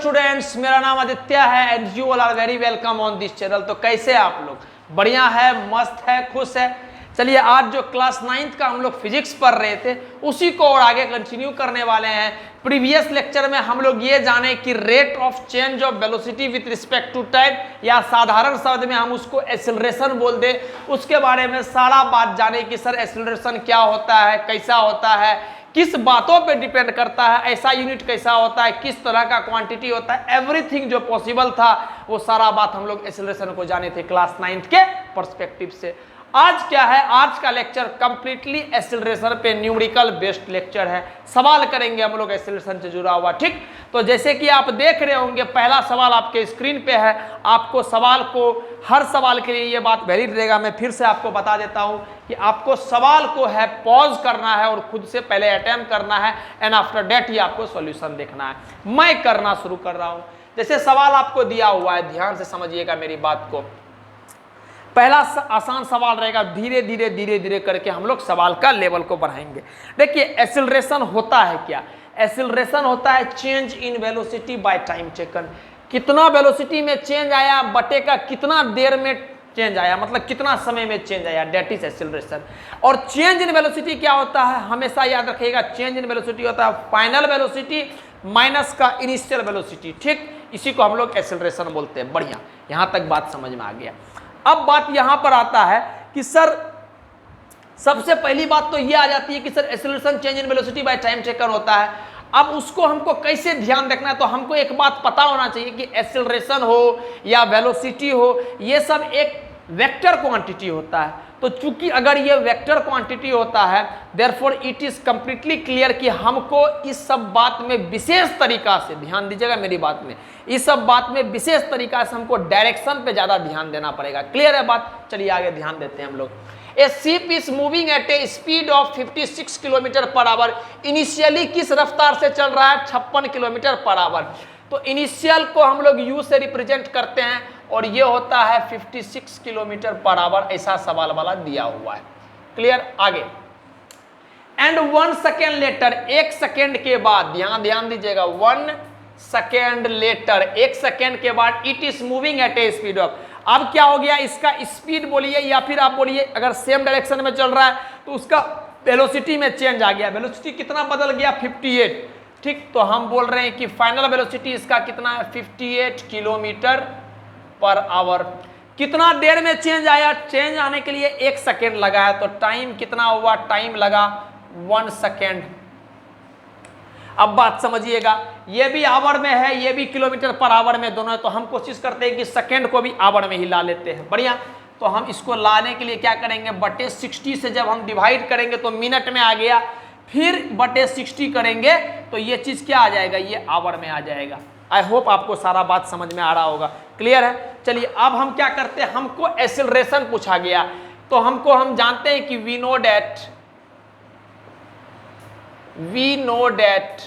Students, मेरा नाम आदित्य है and you all are very welcome on this channel. तो कैसे आप लोग? बढ़िया है, मस्त है, खुश है। चलिए, आज जो क्लास 9th का हम लोग फिजिक्स पढ़ रहे थे उसी को और आगे कंटिन्यू करने वाले हैं। प्रीवियस लेक्चर में हम लोग ये जाने कि rate of change of velocity with respect to time, या साधारण शब्द में हम उसको एक्सेलरेशन बोल दे, उसके बारे में सारा बात जाने कि सर एक्सेलरेशन क्या होता है, कैसा होता है, किस बातों पे डिपेंड करता है, ऐसा यूनिट कैसा होता है, किस तरह का क्वांटिटी होता है, एवरीथिंग जो पॉसिबल था वो सारा बात हम लोग एक्सेलरेशन को जाने थे क्लास 9th के पर्सपेक्टिव से। आज क्या है, आज का लेक्चर कंप्लीटली एक्सेलरेशन पे न्यूमेरिकल बेस्ड लेक्चर है। सवाल करेंगे हम लोग एक्सेलरेशन से जुड़ा हुआ, ठीक। तो जैसे कि आप देख रहे होंगे, पहला सवाल आपके स्क्रीन पे है। आपको सवाल को, हर सवाल के लिए ये बात वैलिड रहेगा, मैं फिर से आपको बता देता हूं कि आपको सवाल को है पॉज करना है और खुद से पहले अटेम्प्ट करना है एंड आफ्टर दैट ही आपको सॉल्यूशन देखना है। मैं करना शुरू कर रहा हूं। जैसे सवाल आपको दिया हुआ है, ध्यान से समझिएगा मेरी बात को। पहला आसान सवाल रहेगा, धीरे धीरे धीरे धीरे करके हम लोग सवाल का लेवल को बढ़ाएंगे। देखिए, एक्सेलरेशन होता है क्या? एक्सेलरेशन होता है change in velocity by time taken. कितना वेलोसिटी में चेंज आया बटे का कितना देर में चेंज आया, मतलब कितना समय में चेंज आया, दैट इज एक्सेलरेशन। और चेंज इन वेलोसिटी क्या होता है, हमेशा याद रखिएगा, चेंज इन वेलोसिटी होता है फाइनल वेलोसिटी माइनस का इनिशियल वेलोसिटी, ठीक। इसी को हम लोग एक्सेलरेशन बोलते हैं। बढ़िया, यहां तक बात समझ में आ गया। अब बात यहां पर आता है कि सर सबसे पहली बात तो ये आ जाती है कि sir acceleration change in velocity by time taken होता है। अब उसको हमको कैसे ध्यान रखना है, तो हमको एक बात पता होना चाहिए कि एक्सेलरेशन हो या वेलोसिटी हो, ये सब एक वेक्टर क्वांटिटी होता है। तो चूंकि अगर ये वेक्टर क्वांटिटी होता है, therefore it is completely clear कि हमको इस सब बात में विशेष तरीका से, ध्यान दीजिएगा मेरी बात में, इस सब बात में विशेष तरीका से हमको डायरेक्शन पे ज्यादा ध्यान देना पड़ेगा। क्लियर है बात? चलिए आगे ध्यान देते हैं हम लोग। ए ship is moving at A speed of 56 kilometre per hour. Initially किस रफ्तार से चल रहा है? 56 किलोमीटर पर आवर। तो इनिशियल को हम लोग यू से रिप्रेजेंट करते हैं और ये होता है 56 किलोमीटर पर आवर। ऐसा सवाल वाला दिया हुआ है। क्लियर? आगे। एंड 1 सेकेंड लेटर, 1 सेकेंड के बाद, ध्यान दीजिएगा, 1 सेकेंड लेटर, 1 सेकेंड के बाद it is moving at A speed of. अब क्या हो गया, इसका स्पीड बोलिए या फिर आप बोलिए, अगर सेम डायरेक्शन में चल रहा है तो उसका वेलोसिटी में चेंज आ गया। वेलोसिटी कितना बदल गया? 58, ठीक। तो हम बोल रहे हैं कि फाइनल वेलोसिटी इसका कितना है? 58 किलोमीटर पर आवर। कितना देर में चेंज आया? चेंज आने के लिए 1 सेकेंड लगा है, तो टाइम कितना हुआ? टाइम लगा 1 सेकेंड। अब बात समझिएगा, ये भी आवर में है, ये भी किलोमीटर पर आवर में, दोनों है। तो हम कोशिश करते हैं कि सेकेंड को भी आवर में ही ला लेते हैं। बढ़िया। तो हम इसको लाने के लिए क्या करेंगे, बटे 60 से जब हम डिवाइड करेंगे तो मिनट में आ गया, फिर बटे 60 करेंगे तो ये चीज क्या आ जाएगा, ये आवर में आ जाएगा। आई होप आपको सारा बात समझ में आ रहा होगा। क्लियर है? चलिए अब हम क्या करते हैं, हमको एक्सेलरेशन पूछा गया, तो हम जानते हैं कि we know that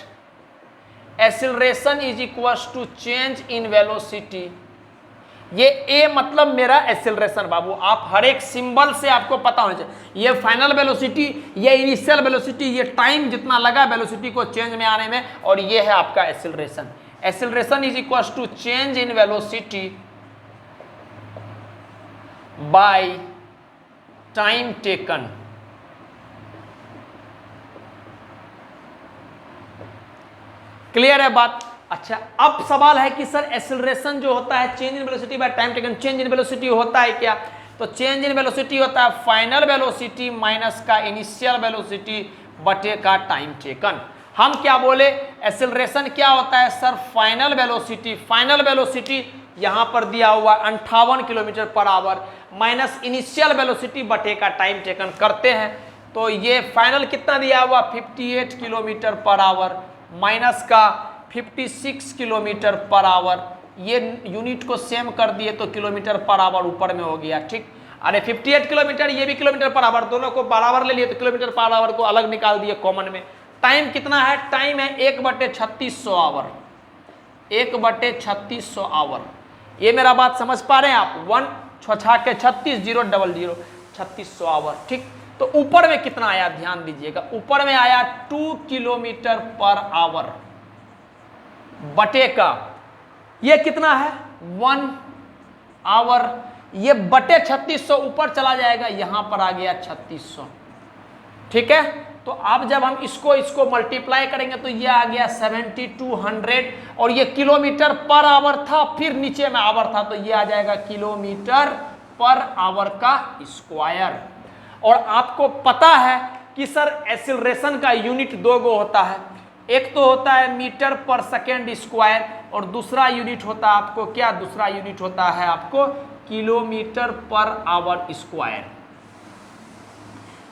acceleration is equals to change in velocity. ये ए मतलब मेरा एक्सेलरेशन बाबू, आप हर एक सिंबल से आपको पता होना चाहिए। ये फाइनल वेलोसिटी, ये इनिशियल वेलोसिटी, ये टाइम जितना लगा वेलोसिटी को चेंज में आने में, और ये है आपका acceleration. Acceleration is equals to change in velocity by time taken. Clear है बात? अच्छा, अब सवाल है कि सर एक्सेलरेशन जो होता है change in velocity by time taken, change in velocity होता है क्या? तो चेंज इन वेलोसिटी होता है फाइनल वेलोसिटी माइनस का इनिशियल वेलोसिटी बटे का टाइम टेकन। हम क्या बोले, एक्सेलरेशन क्या होता है sir? Final velocity, final velocity यहां पर दिया हुआ 58 kilometre per hour minus initial velocity बटे का टाइम टेकन करते हैं। तो ये फाइनल कितना दिया हुआ? 58 किलोमीटर पर आवर माइनस का 56 किलोमीटर पर आवर। ये यूनिट को सेम कर दिए तो किलोमीटर पर आवर ऊपर में हो गया, ठीक। अरे 58 किलोमीटर, ये भी किलोमीटर पर आवर, दोनों को बराबर ले लिए तो किलोमीटर पर आवर को अलग निकाल दिए कॉमन में। टाइम कितना है? टाइम है 1/3600 आवर, 1/3600 आवर। ये मेरा बात समझ पा रहे हैं आप? 1 6 के 36 0 00 3600 आवर, ठीक। तो ऊपर में कितना आया, ध्यान दीजिएगा, ऊपर में आया 2 किलोमीटर पर आवर बटे का ये कितना है 1 आवर, ये बटे 3600 ऊपर चला जाएगा, यहां पर आ गया 3600। ठीक है, तो अब जब हम इसको मल्टीप्लाई करेंगे तो ये आ गया 7200, और ये किलोमीटर पर आवर था, फिर नीचे में आवर था, तो ये आ जाएगा किलोमीटर पर आवर का स्क्वायर। और आपको पता है कि सर एक्सीलरेशन का यूनिट दो गो होता है, एक तो होता है मीटर पर सेकेंड स्क्वायर, और दूसरा यूनिट होता है आपको क्या, दूसरा यूनिट होता है आपको किलोमीटर पर आवर स्क्वायर।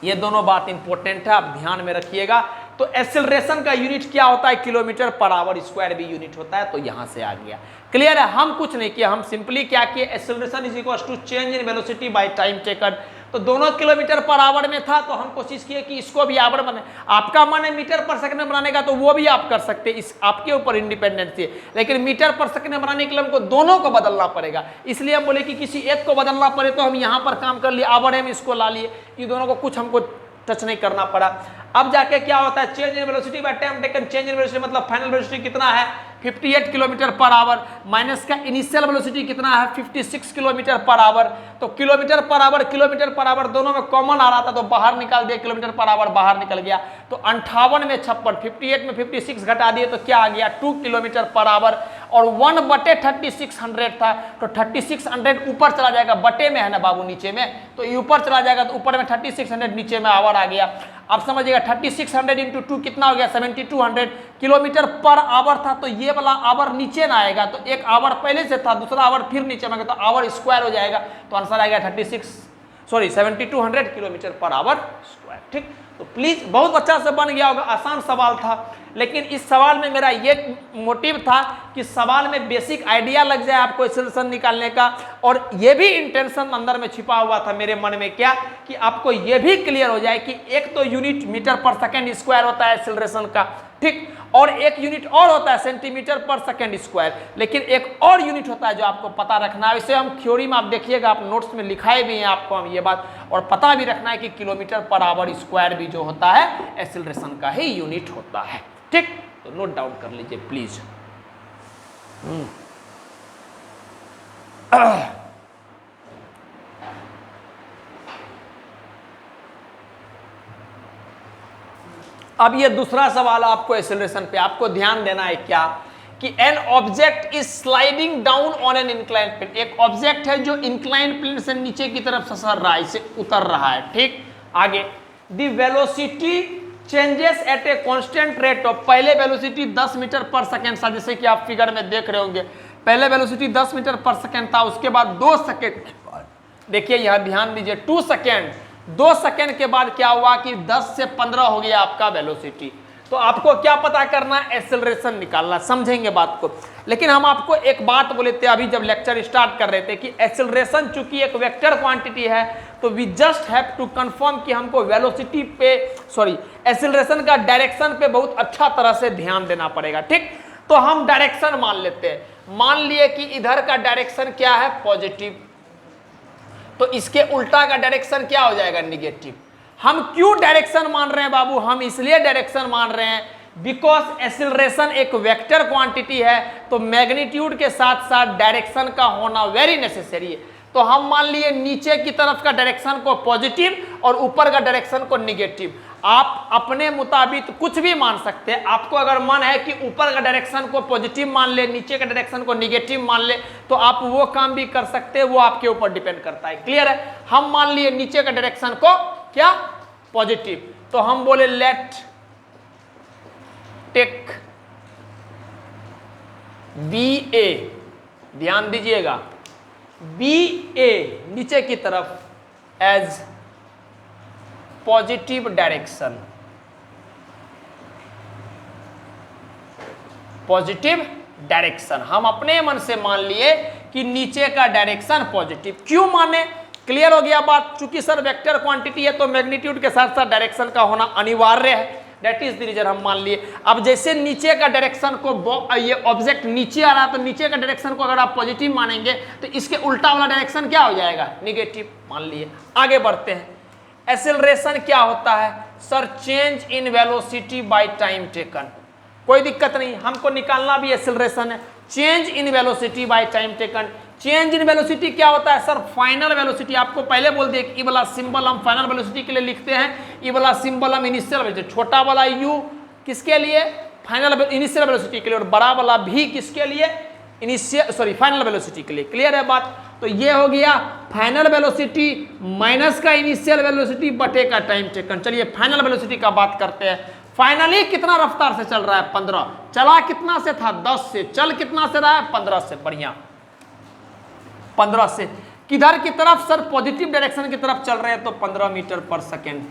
ये दोनों बात इंपॉर्टेंट है, आप ध्यान में रखिएगा। तो एक्सेलरेशन का यूनिट क्या होता है, किलोमीटर पर आवर स्क्वायर भी यूनिट होता है, तो यहां से आ गया। क्लियर है, हम कुछ नहीं किया, हम सिंपली क्या किए, acceleration is equal to change in velocity by time taken. तो दोनों किलोमीटर पर आवर में था, तो हम कोशिश किए कि इसको भी आवर बने। आपका मन है मीटर पर सेकंड में बनाने का, तो वो भी आप कर सकते हैं, इस आपके ऊपर इंडिपेंडेंट है। लेकिन मीटर पर सेकंड में बनाने के लिए हमको दोनों को बदलना पड़ेगा, इसलिए हम बोले कि किसी एक को बदलना पड़े तो हम यहाँ पर काम कर लिए, आवर हम इसको ला लिए, ये दोनों को कुछ हमको टच नहीं करना पड़ा। अब जाके क्या होता है, change in velocity by time taken, change in velocity मतलब फाइनल वेलोसिटी कितना है 58 किलोमीटर पर आवर, माइनस का इनिशियल वेलोसिटी कितना है 56 किलोमीटर पर आवर। तो किलोमीटर पर आवर दोनों में कॉमन आ रहा था, तो बाहर निकाल दिया, किलोमीटर पर आवर बाहर निकल गया। तो 58 में 56, 58 में 56 घटा दिए, तो क्या आ गया 2 किलोमीटर पर आवर, और 1/3600 था, तो 3600 ऊपर चला जाएगा, बटे में है ना बाबू नीचे में, तो ये ऊपर चला जाएगा, तो ऊपर में 3600, नीचे में आवर आ गया। आप समझिएगा 3600 इंटू 2 कितना हो गया 7200 किलोमीटर पर आवर था, तो ये वाला आवर नीचे ना आएगा, तो एक आवर पहले से था, दूसरा आवर फिर नीचे में, तो आवर स्क्वायर हो जाएगा, तो आंसर आ गया 7200 किलोमीटर पर आवर स्क्वायर। ठीक, तो प्लीज बहुत अच्छा से बन गया होगा, आसान सवाल था, लेकिन इस सवाल में मेरा ये मोटिव था कि सवाल में बेसिक आइडिया लग जाए आपको एक्सेलरेशन निकालने का, और ये भी इंटेंशन अंदर में छिपा हुआ था मेरे मन में क्या, कि आपको ये भी क्लियर हो जाए कि एक तो यूनिट मीटर पर सेकेंड स्क्वायर होता है एक्सेलरेशन का, ठीक, और एक यूनिट और होता है सेंटीमीटर पर सेकेंड स्क्वायर, लेकिन एक और यूनिट होता है जो आपको पता रखना है। इसे हम थ्योरी में आप देखिएगा, आप नोट्स में लिखाए भी हैं आपको हम ये बात, और पता भी रखना है कि किलोमीटर पर आवर स्क्वायर भी जो होता है एक्सेलरेशन का ही यूनिट होता है। ठीक, तो नोट डाउन कर लीजिए प्लीज। अब ये दूसरा सवाल आपको एक्सेलरेशन पे आपको ध्यान देना है क्या, कि an object is sliding down on an incline plane. एक ऑब्जेक्ट है जो इंक्लाइन प्लेन से नीचे की तरफ ससर रहा है, इसे उतर रहा है। ठीक, आगे the velocity changes at a constant rate of, पहले वेलोसिटी 10 मीटर पर सेकेंड था, जैसे कि आप फिगर में देख रहे होंगे, पहले वेलोसिटी 10 मीटर पर सेकेंड था, उसके बाद 2 सेकेंड, देखिए यहां ध्यान दीजिए 2 सेकेंड, 2 सेकेंड के बाद क्या हुआ कि 10 से 15 हो गया आपका वेलोसिटी। तो आपको क्या पता करना है, एक्सेलरेशन निकालना, समझेंगे बात को। लेकिन हम आपको एक बात बोले थे अभी जब लेक्चर स्टार्ट कर रहे थे कि एक्सेलरेशन चूंकि एक वेक्टर क्वांटिटी है, तो we just have to confirm कि हमको वेलोसिटी पे एक्सेलरेशन का डायरेक्शन पे बहुत अच्छा तरह से ध्यान देना पड़ेगा। ठीक, तो हम डायरेक्शन मान लेते हैं, मान लिए कि इधर का डायरेक्शन क्या है पॉजिटिव, तो इसके उल्टा का डायरेक्शन क्या हो जाएगा निगेटिव। हम क्यों डायरेक्शन मान रहे हैं बाबू, हम इसलिए डायरेक्शन मान रहे हैं बिकॉज एक्सेलरेशन एक वेक्टर क्वांटिटी है, तो मैग्नीट्यूड के साथ साथ डायरेक्शन का होना वेरी नेसेसरी है। तो हम मान लिए नीचे की तरफ का डायरेक्शन को पॉजिटिव और ऊपर का डायरेक्शन को निगेटिव। आप अपने मुताबिक कुछ भी मान सकते हैं, आपको अगर मन है कि ऊपर का डायरेक्शन को पॉजिटिव मान ले, नीचे का डायरेक्शन को निगेटिव मान ले, तो आप वो काम भी कर सकते हैं, वो आपके ऊपर डिपेंड करता है। क्लियर है, हम मान लिए नीचे का डायरेक्शन को क्या पॉजिटिव, तो हम बोले लेट टेक बी ए, ध्यान दीजिएगा बी ए नीचे की तरफ as positive direction, positive direction हम अपने मन से मान लिए कि नीचे का डायरेक्शन पॉजिटिव। क्यों माने, क्लियर हो गया बात। चूंकि सर वेक्टर क्वांटिटी है तो मैग्नीट्यूड के साथ साथ डायरेक्शन का होना अनिवार्य है, दैट इज द रीजन हम मान लिए। अब जैसे नीचे का डायरेक्शन को, ये ऑब्जेक्ट नीचे आ रहा है, तो नीचे का डायरेक्शन को अगर आप पॉजिटिव मानेंगे तो इसके उल्टा वाला डायरेक्शन क्या हो जाएगा निगेटिव मान लिए। आगे बढ़ते हैं, एक्सेलरेशन क्या होता है sir, change in velocity by time taken. कोई दिक्कत नहीं, हमको निकालना भी एक्सेलरेशन है, change in velocity by time taken. Change in velocity क्या होता है सर? Final velocity. आपको पहले बोल दिए कि ई वाला सिंबल हम फाइनल वेलोसिटी के लिए लिखते हैं, ई वाला सिंबल हम इनिशियल वेलोसिटी, छोटा वाला यू किसके लिए? फाइनल इनिशियल वेलोसिटी के लिए, और बड़ा वाला भी किसके लिए? फाइनल वेलोसिटी के लिए। क्लियर है बात? तो ये हो गया फाइनल वेलोसिटी माइनस का इनिशियल वेलोसिटी बटे का टाइम टेकन। चलिए फाइनल वेलोसिटी का बात करते हैं। फाइनली कितना रफ्तार से चल रहा है? 15। चला कितना से था? 10 से। चल कितना से रहा है? 15 से। बढ़िया, 15 से। किधर की तरफ सर? पॉजिटिव डायरेक्शन की तरफ चल रहे हैं, तो 15 मीटर पर सेकेंड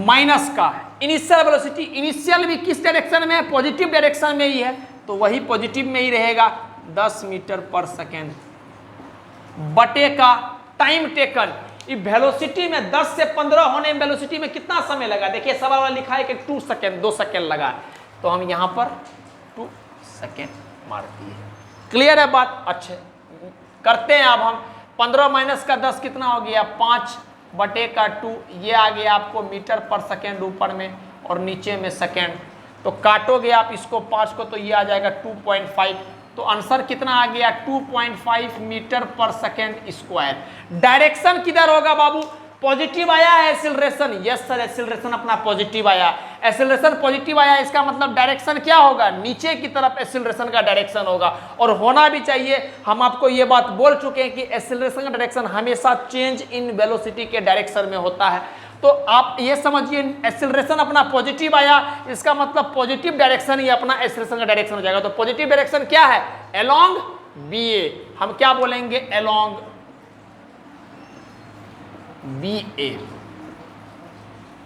माइनस का इनिशियल वेलोसिटी। इनिशियल भी किस डायरेक्शन में है? पॉजिटिव डायरेक्शन में ही है, तो वही पॉजिटिव में ही रहेगा, 10 मीटर पर सेकेंड बटे का टाइम टेकन। वेलोसिटी में 10 से 15 होने में वेलोसिटी में कितना समय लगा? देखिए सवाल वाला लिखा है कि 2 सेकेंड, 2 सेकेंड लगा, तो हम यहां पर 2 सेकेंड मार दिए। क्लियर है बात? अच्छे करते हैं अब हम। 15 माइनस का 10 कितना हो गया? 5 बटे का 2, ये आ गया आपको मीटर पर सेकेंड ऊपर में और नीचे में सेकेंड। तो काटोगे आप इसको 5 को, तो ये आ जाएगा 2.5। तो आंसर कितना आ गया? 2.5 मीटर पर सेकेंड स्क्वायर। डायरेक्शन किधर होगा बाबू? पॉजिटिव आया है एक्सीलरेशन। यस सर, एक्सीलरेशन अपना पॉजिटिव आया। एक्सीलरेशन पॉजिटिव आया, इसका मतलब डायरेक्शन क्या होगा? नीचे की तरफ एक्सीलरेशन का डायरेक्शन होगा, और होना भी चाहिए। हम आपको ये बात बोल चुके हैं कि एक्सीलरेशन का डायरेक्शन हमेशा चेंज इन वेलोसिटी के डायरेक्शन में होता है। तो आप ये समझिए एक्सीलरेशन अपना पॉजिटिव आया, इसका मतलब पॉजिटिव डायरेक्शन ही अपना एक्सीलरेशन का डायरेक्शन हो जाएगा। तो पॉजिटिव डायरेक्शन क्या है? Along BA. हम क्या बोलेंगे? Along BA.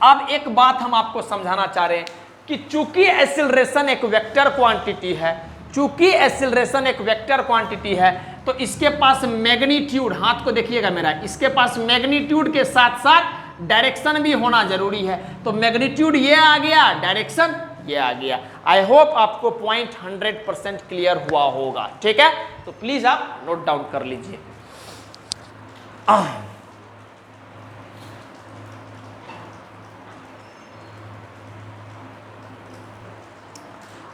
अब एक बात हम आपको समझाना चाह रहे हैं कि चूंकि एक्सीलरेशन एक वेक्टर क्वांटिटी है, चूंकि एक्सीलरेशन एक वेक्टर क्वांटिटी है, तो इसके पास मैग्नीट्यूड, हाथ को देखिएगा मेरा, इसके पास मैग्नीट्यूड के साथ साथ डायरेक्शन भी होना जरूरी है। तो मैग्नीट्यूड ये आ गया, डायरेक्शन ये आ गया। आई होप आपको पॉइंट 100% क्लियर हुआ होगा। ठीक है, तो प्लीज आप नोट डाउन कर लीजिए।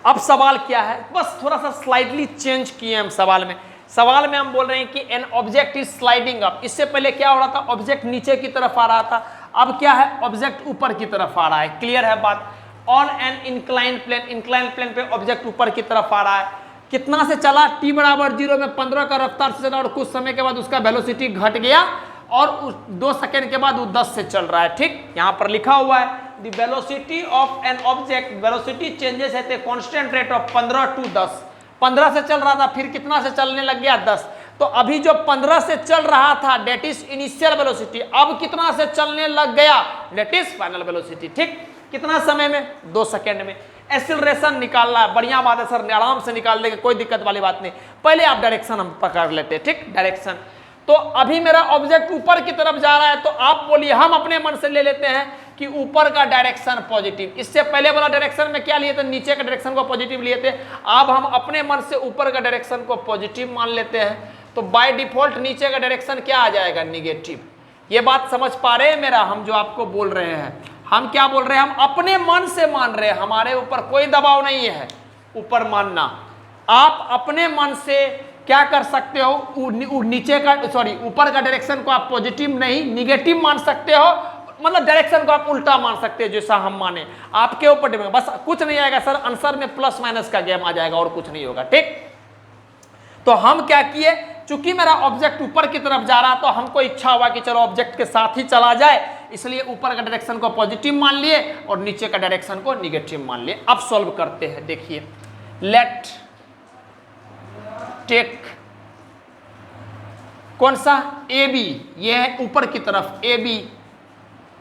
अब सवाल क्या है? बस थोड़ा सा स्लाइडली चेंज किए हम सवाल में। सवाल में हम बोल रहे हैं कि an object is sliding up. इससे पहले क्या हो रहा था? ऑब्जेक्ट नीचे की तरफ आ रहा था, अब क्या है? ऑब्जेक्ट ऊपर की तरफ आ रहा है। क्लियर है बात? On an incline plane, incline plane पे ऑब्जेक्ट ऊपर की तरफ आ रहा है। कितना से चला? t बराबर 0 में 15 का रफ्तार से चला, और कुछ समय के बाद उसका वेलोसिटी घट गया, और उस 2 सेकेंड के बाद वो 10 से चल रहा है। ठीक, यहां पर लिखा हुआ है the velocity of an object, velocity changes at a constant rate of 15 to 10। 15 से चल रहा था, फिर कितना से चलने लग गया? 10। तो अभी जो 15 से चल रहा था डेट इज इनिशियल वेलोसिटी, अब कितना से चलने लग गया? That is final velocity. ठीक, कितना समय में? 2 सेकेंड में। एक्सीलरेशन निकालना है, बढ़िया बात है सर, आराम से निकाल लेंगे, कोई दिक्कत वाली बात नहीं। पहले आप डायरेक्शन हम पकड़ लेते हैं। ठीक, डायरेक्शन। तो अभी मेरा ऑब्जेक्ट ऊपर की तरफ जा रहा है, तो आप बोलिए, हम अपने मन से ले लेते हैं कि ऊपर का डायरेक्शन पॉजिटिव। इससे पहले वाला डायरेक्शन में क्या लिए थे? नीचे का डायरेक्शन को पॉजिटिव लिए थे। अब हम अपने मन से ऊपर का डायरेक्शन को पॉजिटिव मान लेते हैं, तो बाय डिफॉल्ट नीचे का डायरेक्शन क्या आ जाएगा? निगेटिव। ये बात समझ पा रहे हैं मेरा? हम जो आपको बोल रहे हैं, हम क्या बोल रहे हैं? हम अपने मन से मान रहे हैं, हमारे ऊपर कोई दबाव नहीं है ऊपर मानना। आप अपने मन से क्या कर सकते हो? नीचे का ऊपर का डायरेक्शन को आप पॉजिटिव नहीं निगेटिव मान सकते हो, मतलब डायरेक्शन को आप उल्टा मान सकते हैं, जैसा हम माने, आपके ऊपर डिपेंड। बस कुछ नहीं आएगा सर, आंसर में प्लस माइनस का गेम आ जाएगा, और कुछ नहीं होगा। ठीक, तो हम क्या किए? चूंकि मेरा ऑब्जेक्ट ऊपर की तरफ जा रहा, तो हमको इच्छा हुआ कि चलो ऑब्जेक्ट के साथ ही चला जाए, इसलिए ऊपर का डायरेक्शन को पॉजिटिव मान लिए और नीचे का डायरेक्शन को निगेटिव मान लिए। अब सॉल्व करते हैं। देखिए, लेट टेक कौन सा? ए बी, ये है ऊपर की तरफ A B.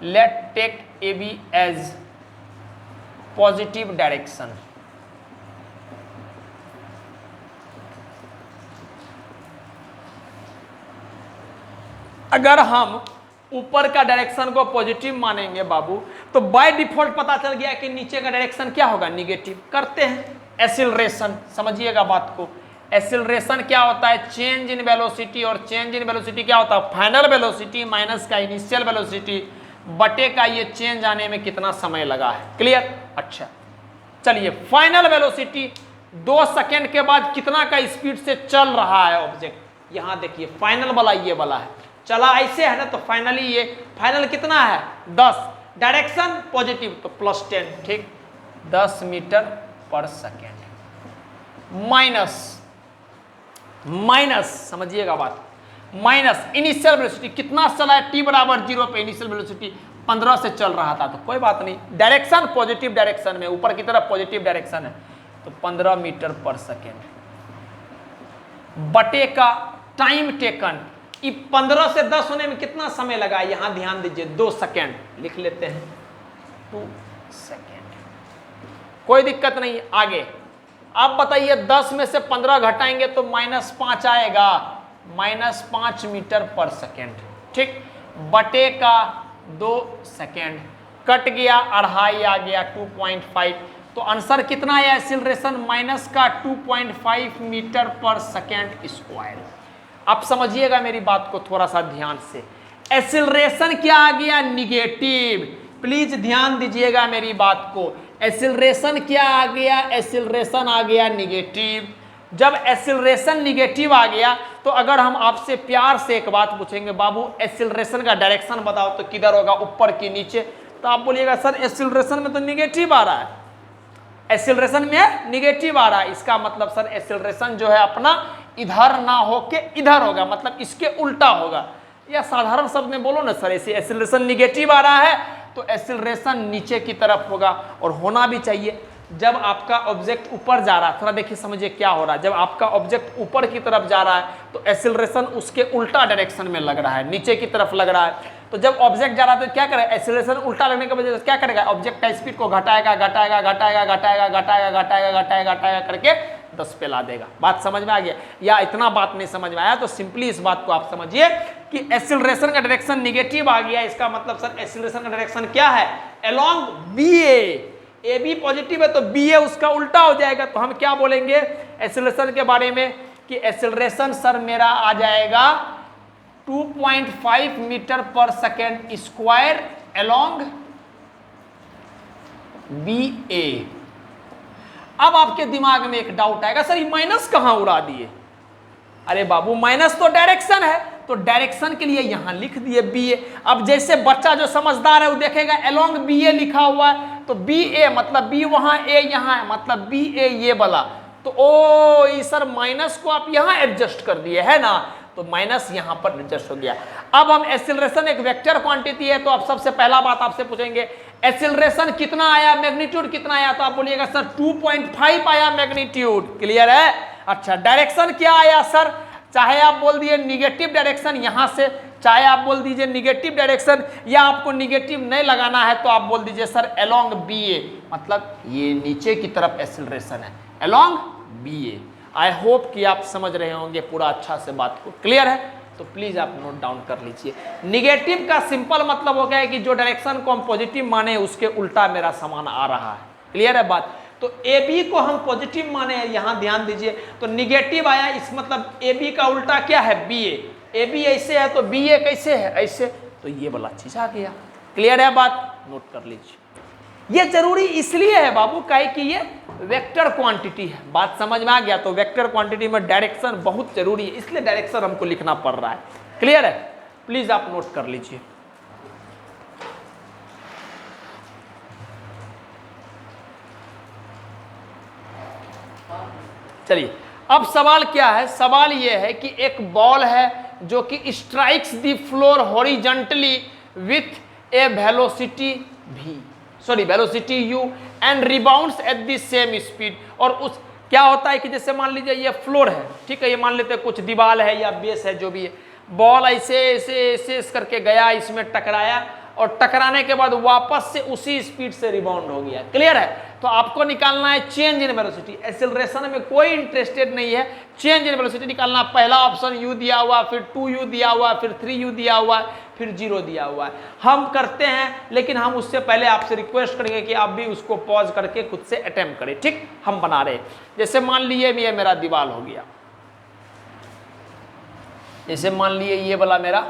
Let take A B as positive direction. अगर हम ऊपर का डायरेक्शन को पॉजिटिव मानेंगे बाबू, तो बाय डिफॉल्ट पता चल गया कि नीचे का डायरेक्शन क्या होगा? निगेटिव। करते हैं एक्सीलरेशन, समझिएगा बात को। एक्सीलरेशन क्या होता है? चेंज इन वेलोसिटी, और चेंज इन वेलोसिटी क्या होता है? फाइनल वेलोसिटी माइनस का इनिशियल वेलोसिटी बटे का ये चेंज आने में कितना समय लगा है। क्लियर? अच्छा, चलिए फाइनल वेलोसिटी 2 सेकेंड के बाद कितना का स्पीड से चल रहा है ऑब्जेक्ट। यहां देखिए फाइनल वाला ये वाला है, चला ऐसे है ना, तो फाइनली ये फाइनल कितना है 10, डायरेक्शन पॉजिटिव तो +10, ठीक 10 मीटर पर सेकेंड। माइनस समझिएगा बात, माइनस इनिशियल वेलोसिटी कितना चला है, t बराबर 0 पे इनिशियल वेलोसिटी 15 से चल रहा था, तो कोई बात नहीं, डायरेक्शन पॉजिटिव डायरेक्शन में, ऊपर की तरफ पॉजिटिव डायरेक्शन है, तो 15 मीटर पर सेकेंड बटे का टाइम टेकन। 15 से 10 होने में कितना समय लगा, यहां ध्यान दीजिए 2 सेकेंड, लिख लेते हैं 2 सेकेंड, कोई दिक्कत नहीं। आगे आप बताइए 10 में से 15 घटाएंगे तो -5 आएगा, -5 मीटर पर सेकेंड, ठीक बटे का 2 सेकेंड, कट गया 2.5 आ गया 2.5, तो आंसर कितना है एक्सीलरेशन माइनस का 2.5 मीटर पर सेकेंड स्क्वायर। आप समझिएगा मेरी बात को थोड़ा सा ध्यान से, एक्सीलरेशन क्या आ गया निगेटिव, प्लीज ध्यान दीजिएगा मेरी बात को, एक्सीलरेशन क्या आ गया, एक्सीलरेशन आ गया निगेटिव। जब एक्सीलरेशन निगेटिव आ गया तो अगर हम आपसे प्यार से एक बात पूछेंगे, बाबू एक्सीलरेशन का डायरेक्शन बताओ तो किधर होगा, ऊपर की नीचे, तो आप बोलिएगा सर एक्सीलरेशन में तो निगेटिव आ रहा है, एक्सीलरेशन में निगेटिव आ रहा है, इसका मतलब सर एक्सीलरेशन जो है अपना इधर ना होके इधर होगा, मतलब इसके उल्टा होगा। या साधारण शब्द में बोलो ना सर, ऐसे एक्सीलरेशन निगेटिव आ रहा है तो एक्सीलरेशन नीचे की तरफ होगा, और होना भी चाहिए। जब आपका ऑब्जेक्ट ऊपर जा रहा है, थोड़ा देखिए समझिए क्या हो रहा है, जब आपका ऑब्जेक्ट ऊपर की तरफ जा रहा है तो एक्सीलरेशन उसके उल्टा डायरेक्शन में लग रहा है, नीचे की तरफ लग रहा है। तो जब ऑब्जेक्ट जा रहा है तो क्या करेगा, एक्सीलरेशन उल्टा लगने की वजह से क्या करेगा, ऑब्जेक्ट का स्पीड को घटाएगा घटाएगा घटाएगा घटाएगा घटाएगा घटाएगा घटाएगा घटाएगा करके 10 पे ला देगा। बात समझ में आ गया, या इतना बात नहीं समझ में आया तो सिंपली इस बात को आप समझिए कि एक्सीलरेशन का डायरेक्शन निगेटिव आ गया, इसका मतलब सर एक्सीलरेशन का डायरेक्शन क्या है, अलोंग BA, AB पॉजिटिव है तो BA उसका उल्टा हो जाएगा, तो हम क्या बोलेंगे एक्सीलरेशन के बारे में कि एक्सीलरेशन सर मेरा आ जाएगा 2.5 मीटर पर सेकेंड स्क्वायर अलोंग BA। अब आपके दिमाग में एक डाउट आएगा, सर ये माइनस कहां उड़ा दिए, अरे बाबू माइनस तो डायरेक्शन है, तो डायरेक्शन के लिए यहां लिख दिए BA। अब जैसे बच्चा जो समझदार है वो देखेगा अलोंग BA लिखा हुआ है तो BA मतलब B वहां A यहां है, मतलब BA ये वाला, तो ओ सर माइनस को आप यहां एडजस्ट कर दिए है ना, तो माइनस यहां पर एडजस्ट हो गया। अब हम एक्सीलरेशन एक वेक्टर क्वांटिटी है, तो आप सबसे पहला बात आपसे पूछेंगे एक्सीलरेशन कितना आया, मैग्नीट्यूड कितना आया, तो आप बोलिएगा सर 2.5 आया मैग्नीट्यूड, क्लियर है। अच्छा डायरेक्शन क्या आया सर, चाहे आप बोल दिए निगेटिव डायरेक्शन यहां से, चाहे आप बोल दीजिए निगेटिव डायरेक्शन, या आपको निगेटिव नहीं लगाना है तो आप बोल दीजिए सर अलोंग BA, मतलब ये नीचे की तरफ एक्सीलरेशन है अलोंग BA। आई होप कि आप समझ रहे होंगे पूरा अच्छा से बात को, क्लियर है, तो प्लीज आप नोट डाउन कर लीजिए। निगेटिव का सिंपल मतलब हो गया है कि जो डायरेक्शन को हम पॉजिटिव माने उसके उल्टा मेरा सामान आ रहा है, क्लियर है बात। तो AB को हम पॉजिटिव माने हैं, यहां ध्यान दीजिए, तो निगेटिव आया, इस मतलब AB का उल्टा क्या है BA, AB ऐसे है तो BA कैसे है ऐसे, तो ये वाला चीज आ गया, क्लियर है बात, नोट कर लीजिए। ये जरूरी इसलिए है बाबू काहे कि ये वेक्टर क्वांटिटी है, बात समझ में आ गया, तो वेक्टर क्वांटिटी में डायरेक्शन बहुत जरूरी है, इसलिए डायरेक्शन हमको लिखना पड़ रहा है, क्लियर है, प्लीज आप नोट कर लीजिए। चलिए अब सवाल क्या है, सवाल यह है कि एक बॉल है जो कि strikes the floor horizontally with A velocity velocity u and rebounds at the same speed. और उस क्या होता है कि जैसे मान लीजिए ये फ्लोर है, ठीक है, ये मान लेते हैं कुछ दीवार है या बेस है जो भी है, बॉल ऐसे ऐसे ऐसे करके गया, इसमें टकराया और टकराने के बाद वापस से उसी स्पीड से रिबाउंड हो गया, क्लियर है। तो आपको निकालना है चेंज इन वेलोसिटी, एक्सीलरेशन में कोई इंटरेस्टेड नहीं है, चेंज इन वेलोसिटी निकालना। पहला ऑप्शन u दिया हुआ, फिर 2u दिया हुआ, फिर 3u दिया हुआ, फिर 0 दिया हुआ है। हम करते हैं, लेकिन हम उससे पहले आपसे रिक्वेस्ट करेंगे कि आप भी उसको पॉज करके खुद से अटेम्प्ट करें, ठीक। हम बना रहे हैं, जैसे मान लीजिए ये मेरा दीवार हो गया, जैसे मान लीजिए ये वाला मेरा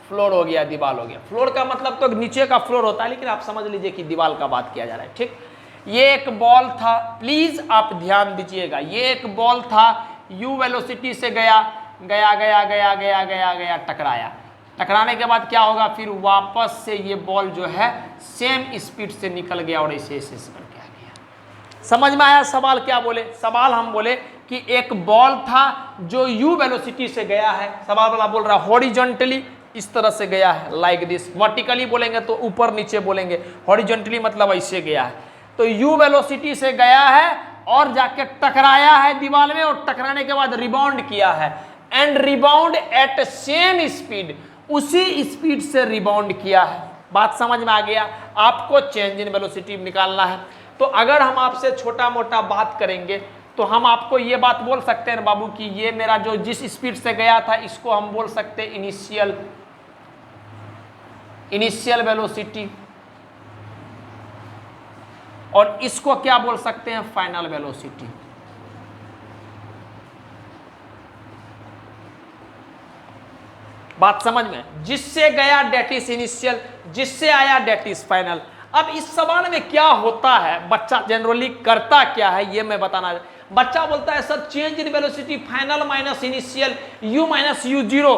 फ्लोर हो गया, दीवार हो गया। फ्लोर का मतलब तो नीचे का फ्लोर होता है, लेकिन आप समझ लीजिए कि दीवार का बात किया जा रहा है, ठीक। ये एक बॉल था, प्लीज आप ध्यान दीजिएगा, ये एक बॉल था, u वेलोसिटी से गया गया गया गया गया गया गया टकराया, टकराने के बाद क्या होगा, फिर वापस से ये बॉल जो है सेम स्पीड से निकल गया और ऐसे ऐसे करके आ गया। समझ में आया सवाल क्या बोले? सवाल हम बोले कि एक बॉल था जो u वेलोसिटी से गया है, सवाल वाला बोल रहा है हॉरिजॉन्टली इस तरह से गया है, लाइक दिस। वर्टिकली बोलेंगे तो ऊपर नीचे बोलेंगे, हॉरिजॉन्टली मतलब ऐसे गया है। तो u वेलोसिटी से गया है और जाके टकराया है दीवार में, और टकराने के बाद रिबाउंड किया है, and rebound at same speed, उसी स्पीड से रिबाउंड किया है। बात समझ में आ गया? आपको चेंज इन वेलोसिटी निकालना है। तो अगर हम आपसे छोटा मोटा बात करेंगे तो हम आपको ये बात बोल सकते हैं बाबू कि ये मेरा जो जिस स्पीड से गया था इसको हम बोल सकते हैं इनिशियल वेलोसिटी, और इसको क्या बोल सकते हैं, फाइनल वेलोसिटी। बात समझ में? जिससे गया डेट इज इनिशियल, जिससे आया डेट इज फाइनल। अब इस सवाल में क्या होता है, बच्चा जनरली करता क्या है ये मैं बताना। बच्चा बोलता है sir change in velocity final minus initial u minus you zero,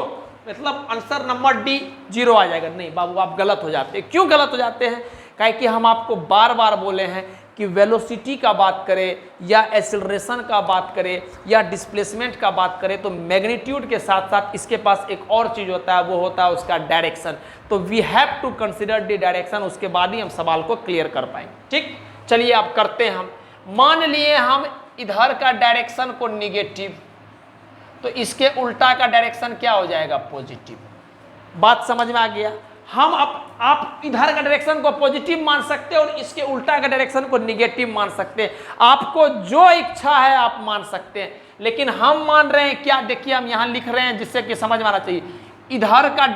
मतलब आंसर नंबर डी जीरो आ जाएगा। नहीं बाबू आप गलत हो जाते हैं। क्यों गलत हो जाते हैं? काहे कि हम आपको बार बार बोले हैं कि वेलोसिटी का बात करें या एक्सेलरेशन का बात करें या डिस्प्लेसमेंट का बात करें तो मैग्नीट्यूड के साथ साथ इसके पास एक और चीज़ होता है, वो होता है उसका डायरेक्शन। तो we have to consider the direction, उसके बाद ही हम सवाल को क्लियर कर पाएंगे। ठीक, चलिए अब करते हैं हम। मान लिए हम इधर का डायरेक्शन को निगेटिव, तो इसके उल्टा का डायरेक्शन क्या हो जाएगा, पॉजिटिव। बात समझ में आ गया? हम आप इधर का डायरेक्शन को पॉजिटिव मान सकते हैं और इसके उल्टा का डायरेक्शन को निगेटिव मान सकते हैं। आपको जो इच्छा है आप मान सकते हैं, लेकिन हम मान रहे हैं क्या, देखिए हम यहां लिख रहे हैं जिससे कि समझ में आना चाहिए। इधर का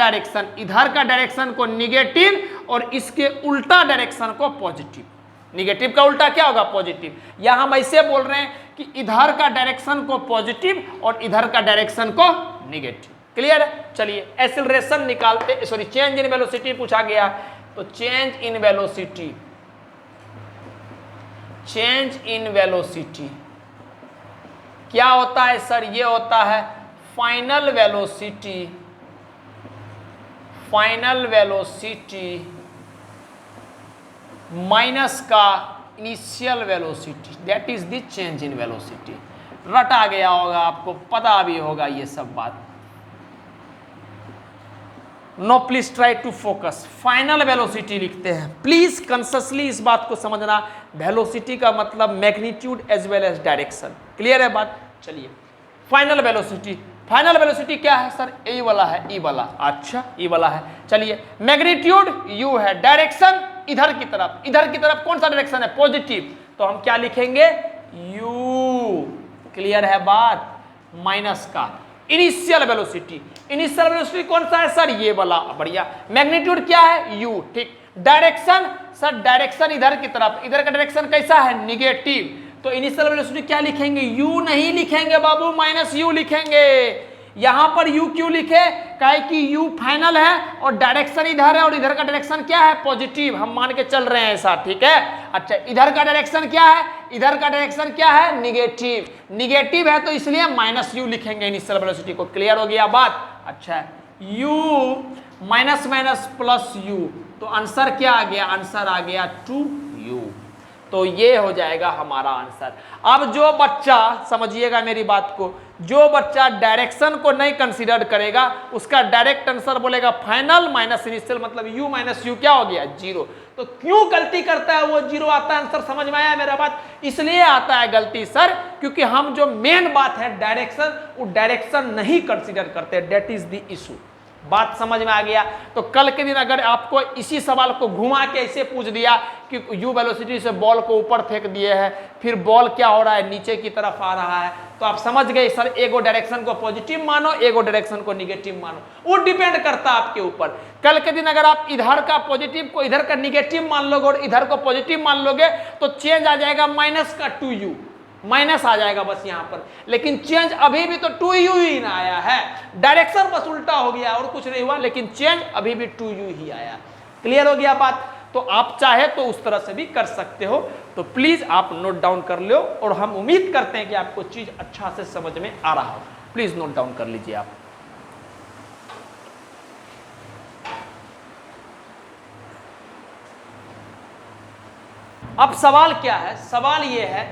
डायरेक्शन को निगेटिव और इसके उल्टा डायरेक्शन को पॉजिटिव। निगेटिव का उल्टा क्या होगा, पॉजिटिव। या हम ऐसे बोल रहे हैं कि इधर का डायरेक्शन को पॉजिटिव और इधर का डायरेक्शन को निगेटिव। क्लियर है? चलिए एक्सेलरेशन निकालते, सॉरी चेंज इन वेलोसिटी पूछा गया, तो चेंज इन वेलोसिटी क्या होता है सर? ये होता है फाइनल वेलोसिटी माइनस का initial velocity, that is the change in velocity. रटा गया होगा, आपको पता भी होगा ये सब बात। No please try to focus. Final velocity लिखते हैं, प्लीज कॉन्शियसली इस बात को समझना। वेलोसिटी का मतलब magnitude as well as direction. Clear है बात? चलिए फाइनल वेलोसिटी क्या है सर? ए वाला है, ई वाला। अच्छा ई वाला है। चलिए मैग्नीट्यूड यू है, डायरेक्शन इधर की तरफ कौन सा डायरेक्शन है, पॉजिटिव, तो हम क्या लिखेंगे, यू। क्लियर है बात? माइनस का इनिशियल वेलोसिटी कौन सा है सर? ये वाला। बढ़िया। मैग्नीट्यूड क्या है, यू। ठीक। डायरेक्शन सर, डायरेक्शन इधर की तरफ, इधर का डायरेक्शन कैसा है, निगेटिव, तो इनिशियल वेलोसिटी क्या लिखेंगे, यू नहीं लिखेंगे बाबू, माइनस यू लिखेंगे। यहां पर यू क्यों लिखे, काहे कि यू फाइनल है और डायरेक्शन इधर है और इधर का डायरेक्शन क्या है, पॉजिटिव। हम मान के चल रहे हैं ऐसा, ठीक है। अच्छा इधर का डायरेक्शन क्या है, इधर का डायरेक्शन क्या है, निगेटिव है, तो इसलिए माइनस यू लिखेंगे इनिशियल वेलोसिटी को। क्लियर हो गया बात? अच्छा you minus minus plus you, तो आंसर क्या आ गया, आंसर आ गया 2u। तो ये हो जाएगा हमारा आंसर। अब जो बच्चा, समझिएगा मेरी बात को, जो बच्चा डायरेक्शन को नहीं कंसीडर करेगा उसका डायरेक्ट आंसर बोलेगा फाइनल माइनस इनिशियल, मतलब u माइनस यू क्या हो गया, 0। तो क्यों गलती करता है वो, 0 आता है आंसर। समझ में आया मेरा बात? इसलिए आता है गलती सर क्योंकि हम जो मेन बात है डायरेक्शन, वो डायरेक्शन नहीं कंसीडर करते, दैट इज द इशू। बात समझ में आ गया? तो कल के दिन अगर आपको इसी सवाल को घुमा के ऐसे पूछ दिया कि यू वेलोसिटी से बॉल को ऊपर फेंक दिए हैं, फिर बॉल क्या हो रहा है, नीचे की तरफ आ रहा है, तो आप समझ गए सर एगो डायरेक्शन को पॉजिटिव मानो, एगो डायरेक्शन को निगेटिव मानो। वो डिपेंड करता है आपके ऊपर। कल के दिन अगर आप इधर का पॉजिटिव को इधर का निगेटिव मान लोगे और इधर को पॉजिटिव मान लोगे तो चेंज आ जाएगा माइनस का 2u, माइनस आ जाएगा बस यहाँ पर। लेकिन चेंज अभी भी तो 2u ही ना आया है, डायरेक्शन बस उल्टा हो गया और कुछ नहीं हुआ, लेकिन चेंज अभी भी 2u ही आया। क्लियर हो गया बात? तो आप चाहे तो उस तरह से भी कर सकते हो। तो प्लीज आप नोट डाउन कर लो और हम उम्मीद करते हैं कि आपको चीज अच्छा से समझ में आ रहा हो। प्लीज नोट डाउन कर लीजिए आप। अब सवाल क्या है? सवाल यह है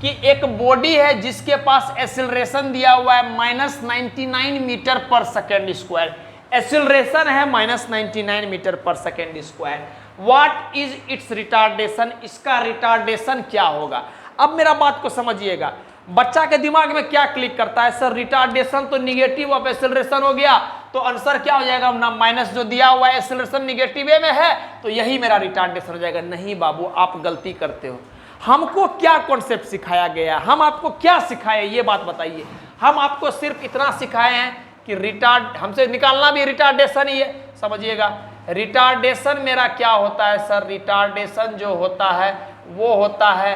कि एक बॉडी है जिसके पास एक्सीलरेशन दिया हुआ है -99 मीटर पर सेकेंड स्क्वायर। एक्सीलरेशन है -99 मीटर पर second square. What is it's retardation? इसका रिटार्डेशन क्या होगा? अब मेरा बात को समझिएगा, बच्चा के दिमाग में क्या क्लिक करता है, सर रिटार्डेशन तो निगेटिव ऑफ एक्सीलरेशन हो गया, तो आंसर क्या हो जाएगा ना, माइनस जो दिया हुआ है एक्सीलरेशन निगेटिव में है तो यही मेरा रिटार्डेशन हो जाएगा। नहीं बाबू, आप गलती करते हो। हमको क्या कॉन्सेप्ट सिखाया गया, हम आपको क्या सिखाए ये बात बताइए। हम आपको सिर्फ इतना सिखाए हैं कि रिटार्ड हमसे निकालना भी रिटार्डेशन ही है। समझिएगा, रिटार्डेशन मेरा क्या होता है सर? रिटार्डेशन जो होता है वो होता है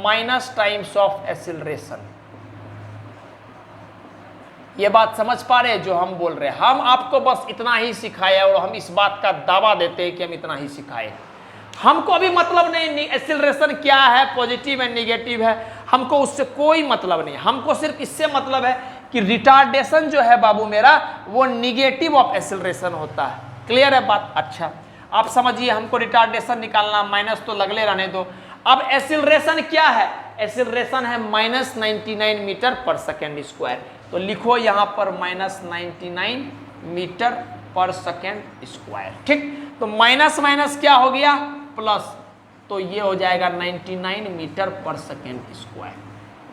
माइनस टाइम्स ऑफ एक्सीलरेशन। ये बात समझ पा रहे हैं जो हम बोल रहे हैं? हम आपको बस इतना ही सिखाए और हम इस बात का दावा देते हैं कि हम इतना ही सिखाए। हमको अभी मतलब नहीं एक्सीलरेशन क्या है, पॉजिटिव है निगेटिव है, हमको उससे कोई मतलब नहीं। हमको सिर्फ इससे मतलब है कि रिटार्डेशन जो है बाबू मेरा वो निगेटिव ऑफ एक्सीलरेशन होता है। क्लियर है बात? अच्छा, आप समझिए, हमको रिटार्डेशन निकालना, माइनस तो लगले रहने दो। अब एक्सीलरेशन क्या है? एक्सीलरेशन है -99 मीटर पर सेकेंड स्क्वायर। तो लिखो यहां पर -99 मीटर पर सेकेंड स्क्वायर। ठीक, तो माइनस माइनस क्या हो गया? प्लस, तो ये हो जाएगा 99 मीटर पर सेकेंड स्क्वायर।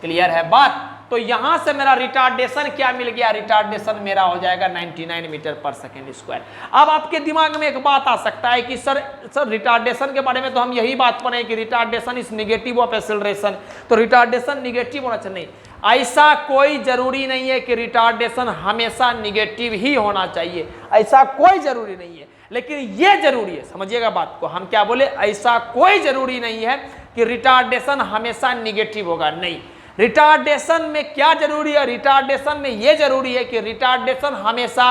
क्लियर है बात? तो यहां से मेरा रिटार्डेशन क्या मिल गया? रिटार्डेशन मेरा हो जाएगा 99 मीटर पर सेकेंड स्क्वायर। अब आपके दिमाग में एक बात आ सकता है कि सर रिटार्डेशन के बारे में तो हम यही बात पढ़े कि retardation is negative of acceleration, तो रिटार्डेशन निगेटिव होना चाहिए। नहीं, ऐसा कोई जरूरी नहीं है कि रिटार्डेशन हमेशा निगेटिव ही होना चाहिए, ऐसा कोई जरूरी नहीं है। लेकिन यह जरूरी है, समझिएगा बात को, हम क्या बोले, ऐसा कोई जरूरी नहीं है कि रिटार्डेशन हमेशा निगेटिव होगा। नहीं, रिटार्डेशन में क्या जरूरी है? रिटार्डेशन में यह जरूरी है कि रिटार्डेशन हमेशा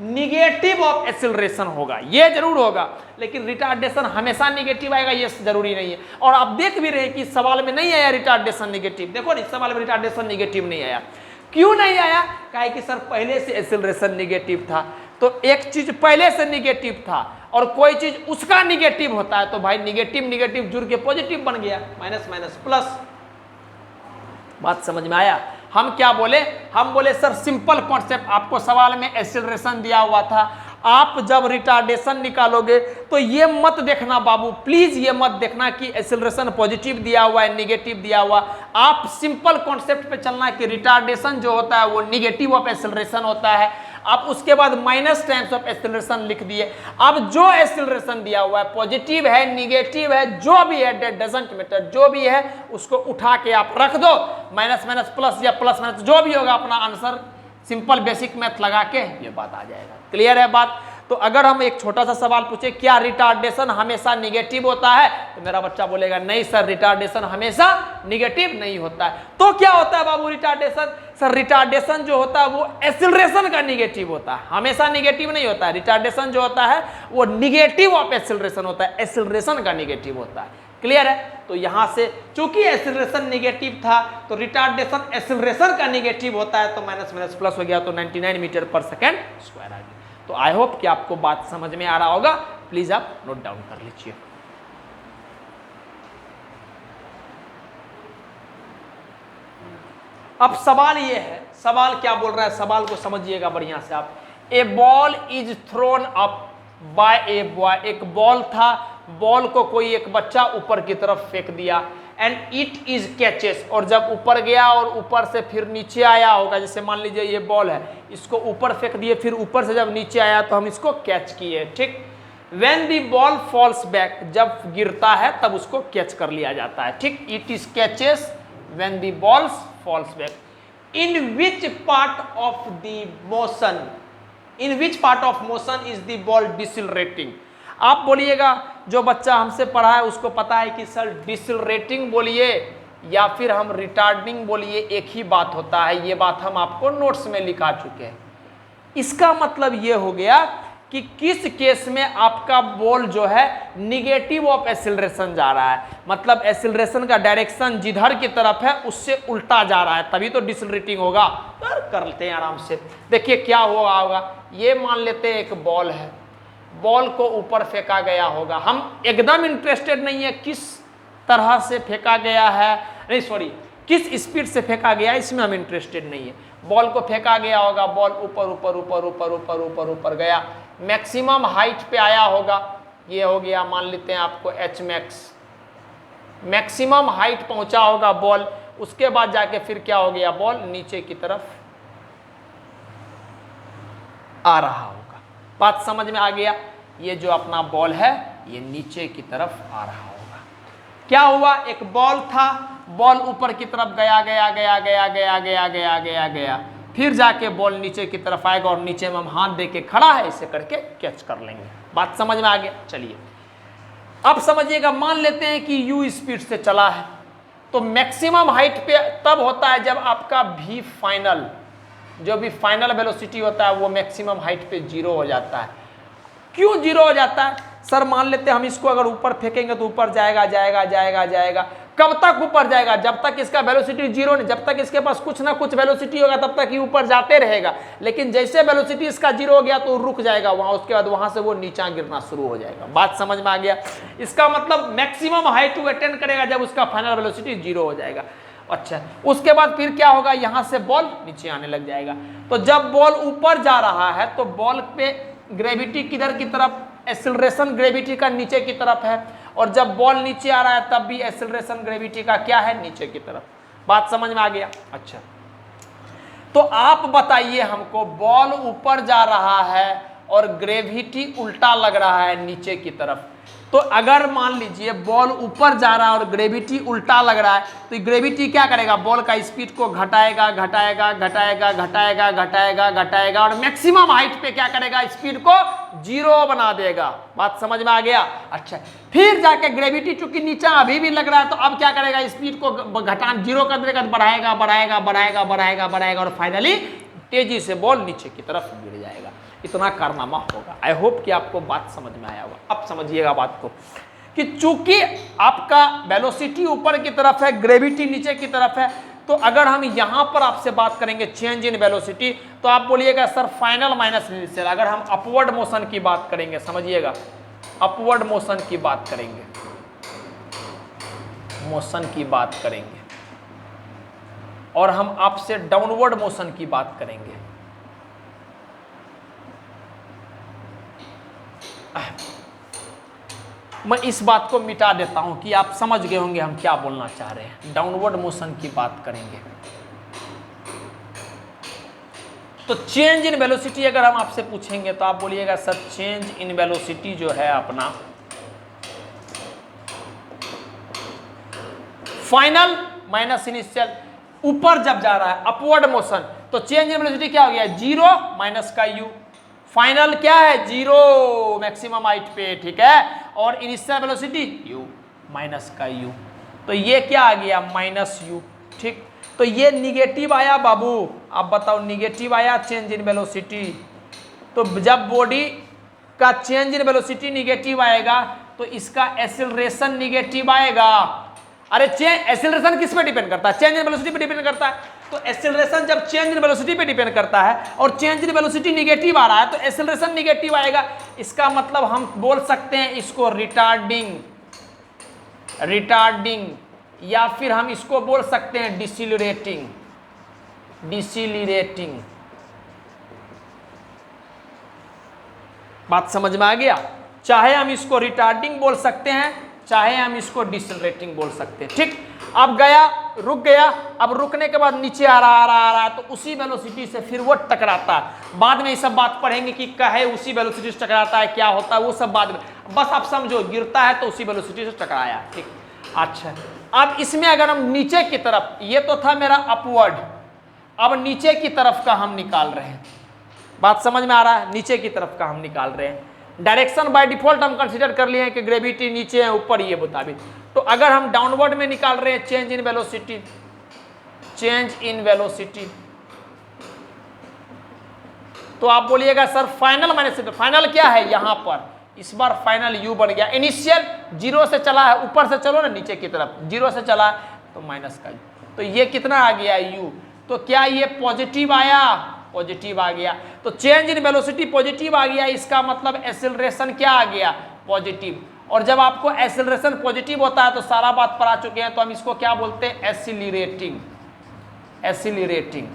निगेटिव ऑफ एक्सीलरेशन होगा, यह जरूर होगा। लेकिन रिटार्डेशन हमेशा निगेटिव आएगा ये जरूरी नहीं है। और आप देख भी रहे हैं कि सवाल में नहीं आया रिटार्डेशन निगेटिव। देखो इस सवाल में रिटार्डेशन निगेटिव नहीं आया। क्यों नहीं आया? कहा कि सर पहले से एक्सीलरेशन निगेटिव था, तो एक चीज पहले से निगेटिव था और कोई चीज उसका निगेटिव होता है, तो भाई निगेटिव निगेटिव जुड़ के पॉजिटिव बन गया, माइनस माइनस प्लस। बात समझ में आया? हम क्या बोले? हम बोले सर सिंपल कॉन्सेप्ट, आपको सवाल में एक्सीलरेशन दिया हुआ था, आप जब रिटार्डेशन निकालोगे तो ये मत देखना बाबू, प्लीज ये मत देखना कि एक्सीलरेशन पॉजिटिव दिया हुआ है निगेटिव दिया हुआ। आप सिंपल कॉन्सेप्ट पे चलना कि रिटार्डेशन जो होता है वो निगेटिव ऑफ एक्सीलरेशन होता है। आप उसके बाद माइनस टाइम्स ऑफ एक्सीलरेशन लिख दिए। अब जो एक्सीलरेशन दिया हुआ है पॉजिटिव है निगेटिव है जो भी है, डजंट मैटर, जो भी है उसको उठा के आप रख दो, माइनस माइनस प्लस या प्लस माइनस जो भी होगा, अपना आंसर सिंपल बेसिक मैथ लगा के ये बात आ जाएगा। क्लियर है बात? तो अगर हम एक छोटा सा सवाल पूछे क्या रिटार्डेशन हमेशा निगेटिव होता है, तो मेरा बच्चा बोलेगा नहीं सर रिटार्डेशन हमेशा निगेटिव नहीं होता है। तो क्या होता है बाबू रिटार्डेशन? सर रिटार्डेशन जो होता है वो एक्सीलरेशन का निगेटिव होता है, हमेशा निगेटिव नहीं होता है। रिटार्डेशन जो होता है वो निगेटिव ऑफ एक्सीलरेशन होता है, एक्सीलरेशन का निगेटिव होता है। क्लियर है? तो यहां से चूंकि एक्सीलरेशन निगेटिव था तो रिटार्डेशन एक्सीलरेशन का निगेटिव होता है, तो माइनस माइनस प्लस हो गया, तो 99 मीटर पर सेकेंड स्क्वायर आ गया। तो आई होप कि आपको बात समझ में आ रहा होगा। प्लीज आप नोट डाउन कर लीजिए। अब सवाल ये है, सवाल क्या बोल रहा है, सवाल को समझिएगा बढ़िया से आप। A ball is thrown up by a boy, एक बॉल था, बॉल को कोई एक बच्चा ऊपर की तरफ फेंक दिया, एंड इट इज कैचेस, और जब ऊपर गया और ऊपर से फिर नीचे आया होगा, जैसे मान लीजिए ये बॉल है, इसको ऊपर फेंक दिए, फिर ऊपर से जब नीचे आया तो हम इसको कैच किए। ठीक, when the ball falls back, जब गिरता है तब उसको कैच कर लिया जाता है। ठीक, it is catches when the balls falls back. In which part of the motion, in which part of motion is the ball decelerating? आप बोलिएगा, जो बच्चा हमसे पढ़ा है उसको पता है कि सर डिसिलरेटिंग बोलिए या फिर हम रिटार्डिंग बोलिए, एक ही बात होता है। ये बात हम आपको नोट्स में लिखा चुके हैं। इसका मतलब ये हो गया कि किस केस में आपका बॉल जो है निगेटिव ऑफ एक्सीलरेशन जा रहा है, मतलब एक्सीलरेशन का डायरेक्शन जिधर की तरफ है उससे उल्टा जा रहा है, तभी तो डिसलरेटिंग होगा। तो करते हैं आराम से, देखिए क्या होगा। ये मान लेते हैं एक बॉल है, बॉल को ऊपर फेंका गया होगा, हम एकदम इंटरेस्टेड नहीं है किस तरह से फेंका गया है, नहीं सॉरी किस स्पीड से फेंका गया इसमें हम इंटरेस्टेड नहीं है। बॉल को फेंका गया होगा, बॉल ऊपर ऊपर ऊपर ऊपर ऊपर ऊपर ऊपर गया, मैक्सिमम हाइट पे आया होगा, ये हो गया मान लेते हैं आपको एच मैक्स, मैक्सिमम हाइट पहुंचा होगा बॉल। उसके बाद जाके फिर क्या हो गया, बॉल नीचे की तरफ आ रहा होगा। बात समझ में आ गया। ये जो अपना बॉल है ये नीचे की तरफ आ रहा होगा। क्या हुआ, एक बॉल था, बॉल ऊपर की तरफ गया गया गया गया गया गया गया गया गया, फिर जाके बॉल नीचे की तरफ आएगा और नीचे में हम हाथ दे के खड़ा है इसे करके कैच कर लेंगे। बात समझ में आ गया। चलिए अब समझिएगा, मान लेते हैं कि u स्पीड से चला है, तो मैक्सिमम हाइट पे तब होता है जब आपका v फाइनल, जो भी फाइनल वेलोसिटी होता है वो मैक्सिमम हाइट पे 0 हो जाता है। क्यों 0 हो जाता है सर? मान लेते हैं हम इसको अगर ऊपर फेंकेंगे तो ऊपर जाएगा जाएगा जाएगा जाएगा, कब तक ऊपर जाएगा? जब तक इसका वेलोसिटी 0 नहीं, जब तक इसके पास कुछ ना कुछ वेलोसिटी होगा तब तक ये ऊपर जाते रहेगा। लेकिन जैसे वेलोसिटी इसका 0 हो गया तो रुक जाएगा वहां, उसके बाद वहां से वो नीचा गिरना शुरू हो जाएगा। बात समझ में आ गया। इसका मतलब मैक्सिमम हाइट वो अटेंड करेगा जब उसका फाइनल वेलोसिटी 0 हो जाएगा। अच्छा, उसके बाद फिर क्या होगा, यहां से बॉल नीचे आने लग जाएगा। तो जब बॉल ऊपर जा रहा है तो बॉल पे ग्रेविटी किधर की तरफ, एक्सीलरेशन ग्रेविटी का नीचे की तरफ है, और जब बॉल नीचे आ रहा है तब भी एक्सीलरेशन ग्रेविटी का क्या है, नीचे की तरफ। बात समझ में आ गया। अच्छा, तो आप बताइए हमको, बॉल ऊपर जा रहा है और ग्रेविटी उल्टा लग रहा है नीचे की तरफ, तो अगर मान लीजिए बॉल ऊपर जा रहा है और ग्रेविटी उल्टा लग रहा है तो ग्रेविटी क्या करेगा, बॉल का स्पीड को घटाएगा घटाएगा घटाएगा घटाएगा घटाएगा घटाएगा और मैक्सिमम हाइट पे क्या करेगा, स्पीड को 0 बना देगा। बात समझ में आ गया। अच्छा, फिर जाके ग्रेविटी चूंकि नीचा अभी भी लग रहा है तो अब क्या करेगा, स्पीड को घटा 0 कर देगा, बढ़ाएगा बढ़ाएगा बढ़ाएगा बढ़ाएगा बढ़ाएगा और फाइनली तेजी से बॉल नीचे की तरफ गिर जाएगा। इतना कारनामा होगा। आई होप कि आपको बात समझ में आया होगा। अब समझिएगा बात को कि चूंकि आपका वेलोसिटी ऊपर की तरफ है, ग्रेविटी नीचे की तरफ है, तो अगर हम यहां पर आपसे बात करेंगे चेंज इन वेलोसिटी, तो आप बोलिएगा सर फाइनल माइनस इनिशियल। अगर हम अपवर्ड मोशन की बात करेंगे, समझिएगा अपवर्ड मोशन की बात करेंगे, मोशन की बात करेंगे, और हम आपसे डाउनवर्ड मोशन की बात करेंगे, मैं इस बात को मिटा देता हूं कि आप समझ गए होंगे हम क्या बोलना चाह रहे हैं। डाउनवर्ड मोशन की बात करेंगे तो चेंज इन वेलोसिटी अगर हम आपसे पूछेंगे तो आप बोलिएगा सर चेंज इन वेलोसिटी जो है अपना फाइनल माइनस इनिशियल, ऊपर जब जा रहा है अपवर्ड मोशन, तो चेंज इन वेलोसिटी क्या हो गया, 0 माइनस का u। फाइनल क्या है, 0 मैक्सिमम हाइट पे, ठीक है, और इनिशियल वेलोसिटी u माइनस का u, तो ये क्या आ गया, माइनस u। ठीक, तो ये निगेटिव आया बाबू, आप बताओ निगेटिव आया चेंज इन वेलोसिटी। तो जब बॉडी का चेंज इन वेलोसिटी निगेटिव आएगा तो इसका एक्सीलरेशन निगेटिव आएगा। अरे एक्सीलरेशन किस पे डिपेंड करता है, चेंज इन वेलोसिटी पे डिपेंड करता है। तो एक्सीलरेशन जब चेंज इन वेलोसिटी पे डिपेंड करता है और चेंज इन वेलोसिटी निगेटिव आ रहा है तो एक्सीलरेशन निगेटिव आएगा। इसका मतलब हम बोल सकते हैं इसको रिटार्डिंग, रिटार्डिंग, या फिर हम इसको बोल सकते हैं डिसिलरेटिंग, डिसिलरेटिंग। बात समझ में आ गया। चाहे हम इसको रिटार्डिंग बोल सकते हैं, चाहे हम इसको डिसिलरेटिंग बोल सकते हैं। ठीक, अब गया, रुक गया, अब रुकने के बाद नीचे आ रहा है तो उसी वेलोसिटी से फिर वो टकराता है। बाद में ये सब बात पढ़ेंगे कि कहे उसी वेलोसिटी से टकराता है, क्या होता है वो सब बाद में, बस आप समझो गिरता है तो उसी वेलोसिटी से टकराया। ठीक, अच्छा, अब इसमें अगर हम नीचे की तरफ, ये तो था मेरा अपवर्ड, अब नीचे की तरफ का हम निकाल रहे हैं। बात समझ में आ रहा है, नीचे की तरफ का हम निकाल रहे हैं। डायरेक्शन बाय डिफॉल्ट हम कंसीडर कर लिए हैं कि ग्रेविटी नीचे है ऊपर, ये मुताबिक। तो अगर हम डाउनवर्ड में निकाल रहे हैं change in velocity, change in velocity, तो आप बोलिएगा सर फाइनल माइनस, फाइनल क्या है यहाँ पर, इस बार फाइनल u बन गया। इनिशियल 0 से चला है, ऊपर से चलो ना नीचे की तरफ, 0 से चला है तो माइनस का u, तो ये कितना आ गया u, तो क्या ये पॉजिटिव आया, पॉजिटिव आ गया। तो चेंज इन वेलोसिटी पॉजिटिव आ गया, इसका मतलब एक्सेलरेशन क्या आ गया, पॉजिटिव। और जब आपको एक्सेलरेशन पॉजिटिव होता है तो सारा बात पर आ चुके हैं, तो हम इसको क्या बोलते हैं, एक्सीलरेटिंग, एक्सीलरेटिंग।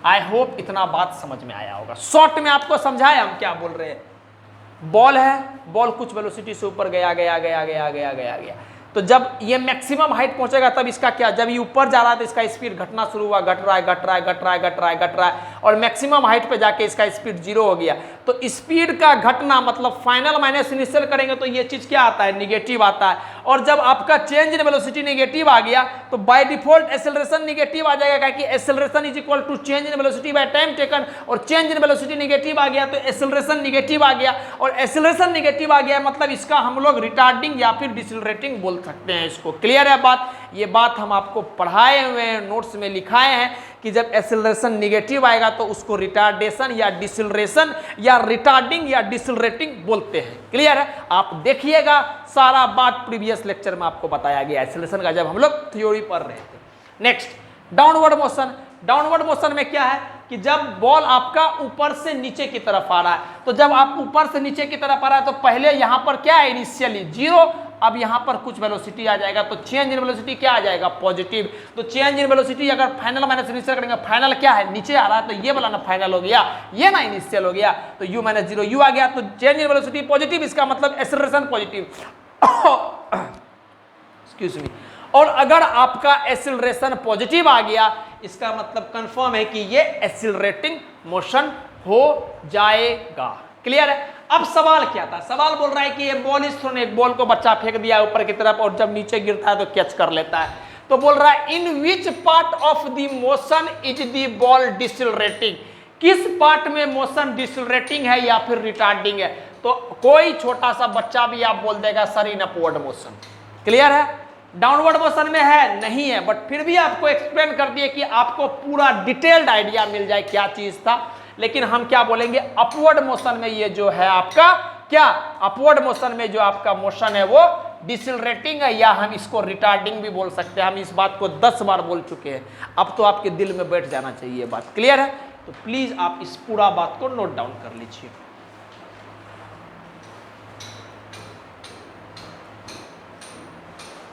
आई होप इतना बात समझ में आया होगा। शॉर्ट में आपको समझाए हम क्या बोल रहे हैं। बॉल है, बॉल कुछ वेलोसिटी से ऊपर गया गया गया गया गया गया गया, तो जब ये मैक्सिमम हाइट पहुंचेगा तब इसका क्या, जब ये ऊपर जा रहा है तो इसका स्पीड घटना शुरू हुआ, घट रहा है घट रहा है घट रहा है घट रहा है घट रहा है, और मैक्सिमम हाइट पे जाके इसका स्पीड 0 हो गया। तो स्पीड का घटना मतलब फाइनल माइनस इनिशियल करेंगे तो ये चीज क्या आता है, निगेटिव आता है। और जब आपका चेंज इन वेलोसिटी निगेटिव आ गया तो बाय डिफॉल्ट एक्सेलरेशन निगेटिव आ जाएगा, क्योंकि acceleration is equal to change in velocity by time taken, और चेंज इन वेलोसिटी निगेटिव आ गया तो एक्सेलरेशन निगेटिव आ गया, और एक्सेलरेशन निगेटिव आ गया मतलब इसका हम लोग रिटार्डिंग या फिर डिसलरेटिंग बोल सकते हैं इसको। क्लियर है बात, ये बात हम आपको पढ़ाए हुए हैं, नोट्स में लिखाए हैं कि जब एक्सेलरेशन निगेटिव आएगा तो उसको रिटार्डेशन या डिसलरेशन या रिटार्डिंग या डिसलरेटिंग बोलते हैं। क्लियर है, आप देखिएगा सारा बात प्रीवियस लेक्चर में आपको बताया गया एक्सेलरेशन का, जब हम लोग थ्योरी पढ़ रहे थे। Next, downward motion. Downward motion में क्या है कि जब बॉल आपका ऊपर से नीचे की तरफ आ रहा है, तो जब आप ऊपर से नीचे की तरफ आ रहा है तो पहले यहां पर क्या है, इनिशियली 0, अब यहां पर कुछ वेलोसिटी आ जाएगा तो चेंज इन वेलोसिटी क्या आ जाएगा, पॉजिटिव। तो चेंज इन वेलोसिटी अगर फाइनल माइनस इनिशियल करेंगे, फाइनल क्या है, नीचे आ रहा है, तो ये वाला ना फाइनल हो गया, ये ना इनिशियल हो गया, तो u माइनस 0 u आ गया, तो चेंज इन वेलोसिटी पॉजिटिव, इसका मतलब एक्सेलरेशन पॉजिटिव। Excuse me. और अगर आपका एक्सेलरेशन पॉजिटिव आ गया, इसका मतलब कंफर्म है कि ये एक्सेलरेटिंग मोशन हो जाएगा। क्लियर है। अब सवाल क्या था, सवाल बोल रहा है कि ये बॉल इस थ्रोन, एक बॉल को बच्चा फेंक दिया ऊपर की तरफ और जब नीचे गिरता है तो कैच कर लेता है, तो बोल रहा है in which part of the motion is the ball decelerating, किस पार्ट में मोशन डिसलरेटिंग है या फिर रिटार्डिंग है। तो कोई छोटा सा बच्चा भी आप बोल देगा sir in upward motion. Clear है, डाउनवर्ड मोशन में है नहीं है, बट फिर भी आपको एक्सप्लेन कर दिए कि आपको पूरा डिटेल्ड आइडिया मिल जाए क्या चीज था। लेकिन हम क्या बोलेंगे, अपवर्ड मोशन में ये जो है आपका क्या, अपवर्ड मोशन में जो आपका मोशन है वो डिसलरेटिंग है, या हम इसको रिटार्डिंग भी बोल सकते हैं। हम इस बात को 10 बार बोल चुके हैं, अब तो आपके दिल में बैठ जाना चाहिए बात। क्लियर है, तो प्लीज आप इस पूरा बात को नोट डाउन कर लीजिए।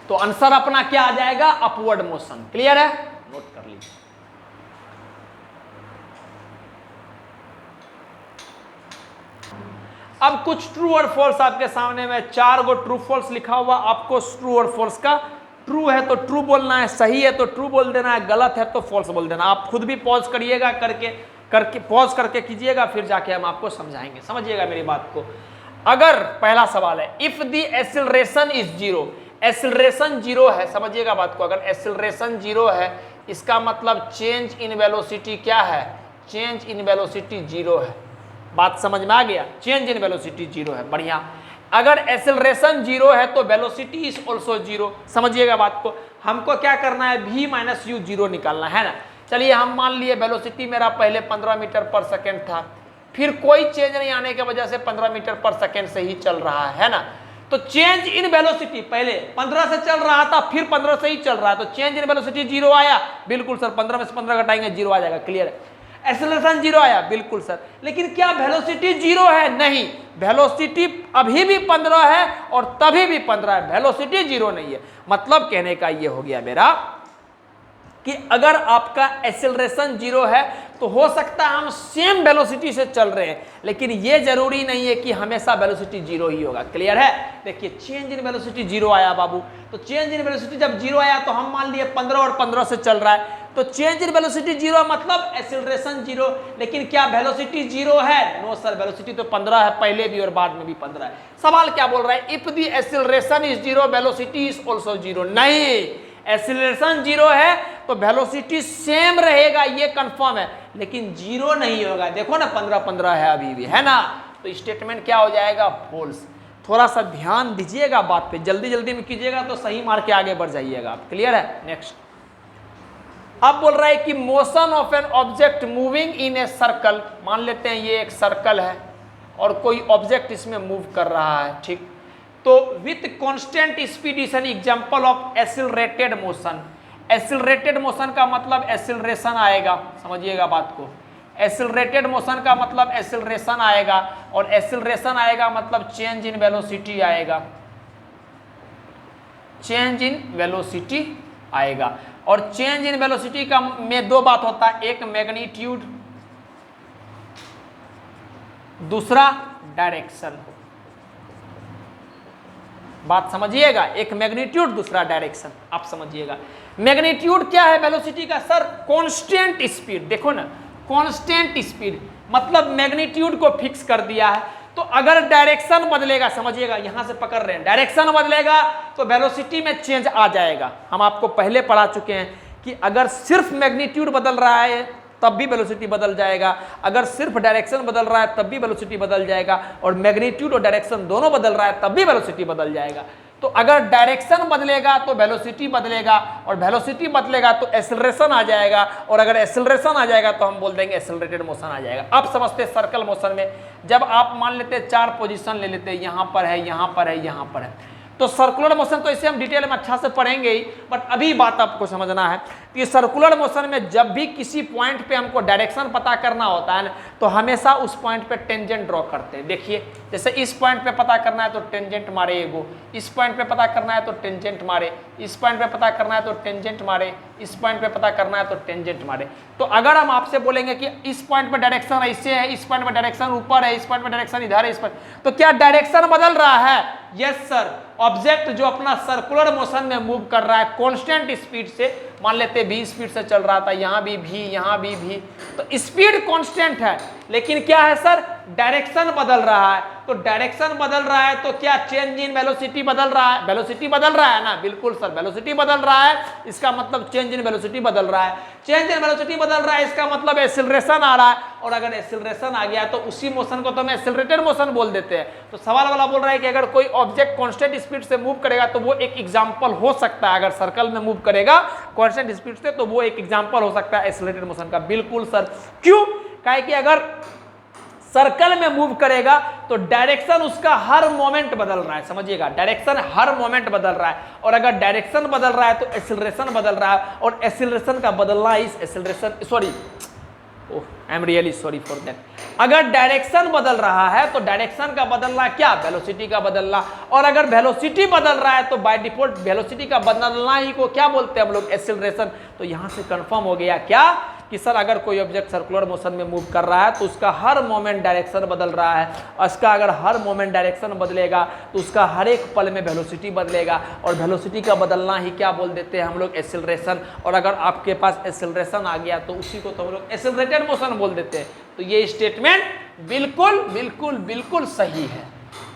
तो आंसर अपना क्या आ जाएगा, अपवर्ड मोशन। क्लियर है, नोट कर लीजिए। अब कुछ ट्रू और फॉल्स आपके सामने में 4 गो ट्रू फॉल्स लिखा हुआ, आपको ट्रू और फॉल्स का, ट्रू है तो ट्रू बोलना है, सही है तो ट्रू बोल देना है, गलत है तो फॉल्स बोल देना। आप खुद भी पॉज करिएगा, करके पॉज करके कीजिएगा, फिर जाके हम आपको समझाएंगे। समझिएगा मेरी बात को। अगर पहला सवाल है if the acceleration is 0, acceleration 0 है, समझिएगा बात को। अगर एक्सेलरेशन 0 है इसका मतलब चेंज इन वेलोसिटी क्या है, चेंज इन वेलोसिटी 0 है। बात समझ में आ गया, चेंज इन वेलोसिटी 0 है, बढ़िया। अगर एक्सेलरेशन 0 है तो वेलोसिटी इज ऑल्सो 0। समझिएगा बात को। हमको क्या करना है, v माइनस u 0 निकालना है ना। चलिए हम मान लिए वेलोसिटी मेरा पहले 15 मीटर पर सेकेंड था, फिर कोई चेंज नहीं आने की वजह से 15 मीटर पर सेकेंड से ही चल रहा है ना। तो चेंज इन वेलोसिटी पहले 15 से चल रहा था, फिर 15 से ही चल रहा है, तो चेंज इन वेलोसिटी 0 आया। बिल्कुल सर, 15 में से 15 घटाएंगे 0 आ जाएगा। क्लियर है। एक्सेलरेशन 0 आया, बिल्कुल सर। लेकिन क्या वेलोसिटी 0 है, नहीं, वेलोसिटी अभी भी 15 है और तभी भी 15 है, वेलोसिटी 0 नहीं है। मतलब कहने का ये हो गया मेरा कि अगर आपका एक्सेलरेशन 0 है तो हो सकता है हम सेम वेलोसिटी से चल रहे हैं, लेकिन ये जरूरी नहीं है कि हमेशा वेलोसिटी 0 ही होगा। क्लियर है। देखिए चेंज इन वेलोसिटी 0 आया बाबू, तो चेंज इन वेलोसिटी जब 0 आया तो हम मान लिए 15 और 15 से चल रहा है, तो चेंज इन वेलोसिटी 0 मतलब एक्सेलरेशन 0। लेकिन क्या वेलोसिटी 0 है, नो सर, वेलोसिटी तो 15 है, पहले भी और बाद में भी 15 है। सवाल क्या बोल रहा है, if the acceleration is 0 velocity is also 0। नहीं, एक्सेलरेशन 0 है तो वेलोसिटी सेम रहेगा, ये कंफर्म है, लेकिन 0 नहीं होगा। देखो ना 15-15 है अभी भी, है ना। तो स्टेटमेंट क्या हो जाएगा, फॉल्स। थोड़ा सा ध्यान दीजिएगा बात पे, जल्दी जल्दी में कीजिएगा तो सही मार के आगे बढ़ जाइएगा आप। क्लियर है। नेक्स्ट, अब बोल रहा है कि motion of an object moving in a circle, मान लेते हैं ये एक सर्कल है और कोई ऑब्जेक्ट इसमें मूव कर रहा है, ठीक। तो with constant speed is an example of accelerated motion. Accelerated motion का मतलब एक्सीलरेशन आएगा, समझिएगा बात को। एक्सीलरेटेड मोशन का मतलब एक्सीलरेशन आएगा, और एक्सीलरेशन आएगा मतलब चेंज इन वेलोसिटी आएगा, चेंज इन वेलोसिटी आएगा। और चेंज इन वेलोसिटी का में दो बात होता है, एक मैग्नीट्यूड, दूसरा डायरेक्शन। बात समझिएगा, एक मैग्नीट्यूड दूसरा डायरेक्शन, आप समझिएगा। मैग्नीट्यूड क्या है वेलोसिटी का? सर कांस्टेंट स्पीड, देखो ना कांस्टेंट स्पीड मतलब मैग्नीट्यूड को फिक्स कर दिया है। तो अगर डायरेक्शन बदलेगा, समझिएगा यहां से पकड़ रहे हैं, डायरेक्शन बदलेगा तो वेलोसिटी में चेंज आ जाएगा। हम आपको पहले पढ़ा चुके हैं कि अगर सिर्फ मैग्नीट्यूड बदल रहा है तब भी वेलोसिटी बदल जाएगा, अगर सिर्फ डायरेक्शन बदल रहा है तब भी वेलोसिटी बदल जाएगा, और मैग्नीट्यूड और डायरेक्शन दोनों बदल रहा है तब भी वेलोसिटी बदल जाएगा। तो अगर डायरेक्शन बदलेगा तो वेलोसिटी बदलेगा, और वेलोसिटी बदलेगा तो एक्सेलरेशन आ जाएगा, और अगर एक्सेलरेशन आ जाएगा तो हम बोल देंगे एक्सेलरेटेड मोशन आ जाएगा। अब समझते हैं सर्कल मोशन में, जब आप मान लेते 4 पोजीशन ले लेते हैं, यहाँ पर है, यहाँ पर है, यहाँ पर है, तो सर्कुलर मोशन तो इसे हम डिटेल में अच्छा से पढ़ेंगे ही, बट अभी बात आपको समझना है कि सर्कुलर मोशन में जब भी किसी पॉइंट पे हमको डायरेक्शन पता करना होता है ना, तो हमेशा उस पॉइंट पे टेंजेंट ड्रॉ करते हैं। देखिए जैसे इस पॉइंट पे पता करना है तो टेंजेंट मारे एगो, इस पॉइंट पे पता करना है तो टेंजेंट मारे, इस पॉइंट पे पता करना है तो टेंजेंट मारे, इस पॉइंट पे पता करना है तो टेंजेंट मारे। तो अगर हम आपसे बोलेंगे कि इस पॉइंट पे डायरेक्शन ऐसे है, इस पॉइंट पे डायरेक्शन ऊपर है, इस पॉइंट पे डायरेक्शन इधर है, इस पर, तो क्या डायरेक्शन बदल रहा है? Yes sir. ऑब्जेक्ट जो अपना सर्कुलर मोशन में मूव कर रहा है कांस्टेंट स्पीड से, मान लेते v स्पीड से चल रहा था, यहाँ भी v, यहाँ भी v, तो स्पीड कांस्टेंट है, लेकिन क्या है सर? डायरेक्शन बदल रहा है। तो डायरेक्शन बदल रहा है तो क्या चेंज इन वेलोसिटी बदल रहा है? वेलोसिटी बदल रहा है ना, बिल्कुल सर वेलोसिटी बदल रहा है, इसका मतलब चेंज इन वेलोसिटी बदल रहा है। चेंज इन वेलोसिटी बदल रहा है इसका मतलब एक्सीलरेशन आ रहा है, और अगर एक्सीलरेशन आ गया तो उसी मोशन को तो हम एक्सीलरेटेड मोशन बोल देते हैं। तो सवाल वाला बोल रहा है कि अगर कोई ऑब्जेक्ट कांस्टेंट स्पीड से मूव करेगा तो वो एक एग्जांपल हो सकता है, अगर सर्कल में मूव करेगा कांस्टेंट स्पीड से तो वो एक एग्जांपल हो सकता है एक्सीलरेटेड मोशन का। बिल्कुल सर, क्यों? काहे कि अगर सर्कल में मूव करेगा तो डायरेक्शन उसका हर मोमेंट बदल रहा है, समझिएगा डायरेक्शन हर मोमेंट बदल रहा है, और अगर डायरेक्शन बदल रहा है तो एक्सीलरेशन बदल रहा है, और एक्सीलरेशन का बदलना इस acceleration, sorry I am really sorry for that. अगर डायरेक्शन बदल रहा है तो डायरेक्शन का बदलना क्या? वेलोसिटी का बदलना, और अगर वेलोसिटी बदल रहा है तो बाय डिफॉल्ट वेलोसिटी का बदलना ही को क्या बोलते हैं हम लोग? एक्सीलरेशन। तो यहां से कंफर्म हो गया क्या कि सर अगर कोई ऑब्जेक्ट सर्कुलर मोशन में मूव कर रहा है तो उसका हर मोमेंट डायरेक्शन बदल रहा है, उसका अगर हर मोमेंट डायरेक्शन बदलेगा तो उसका हर एक पल में वेलोसिटी बदलेगा, और वेलोसिटी का बदलना ही क्या बोल देते हैं हम लोग? एक्सीलरेशन। और अगर आपके पास एक्सीलरेशन आ गया तो उसी को तो हम लोग एक्सीलरेटेड मोशन बोल देते हैं। तो ये स्टेटमेंट बिल्कुल बिल्कुल बिल्कुल सही है।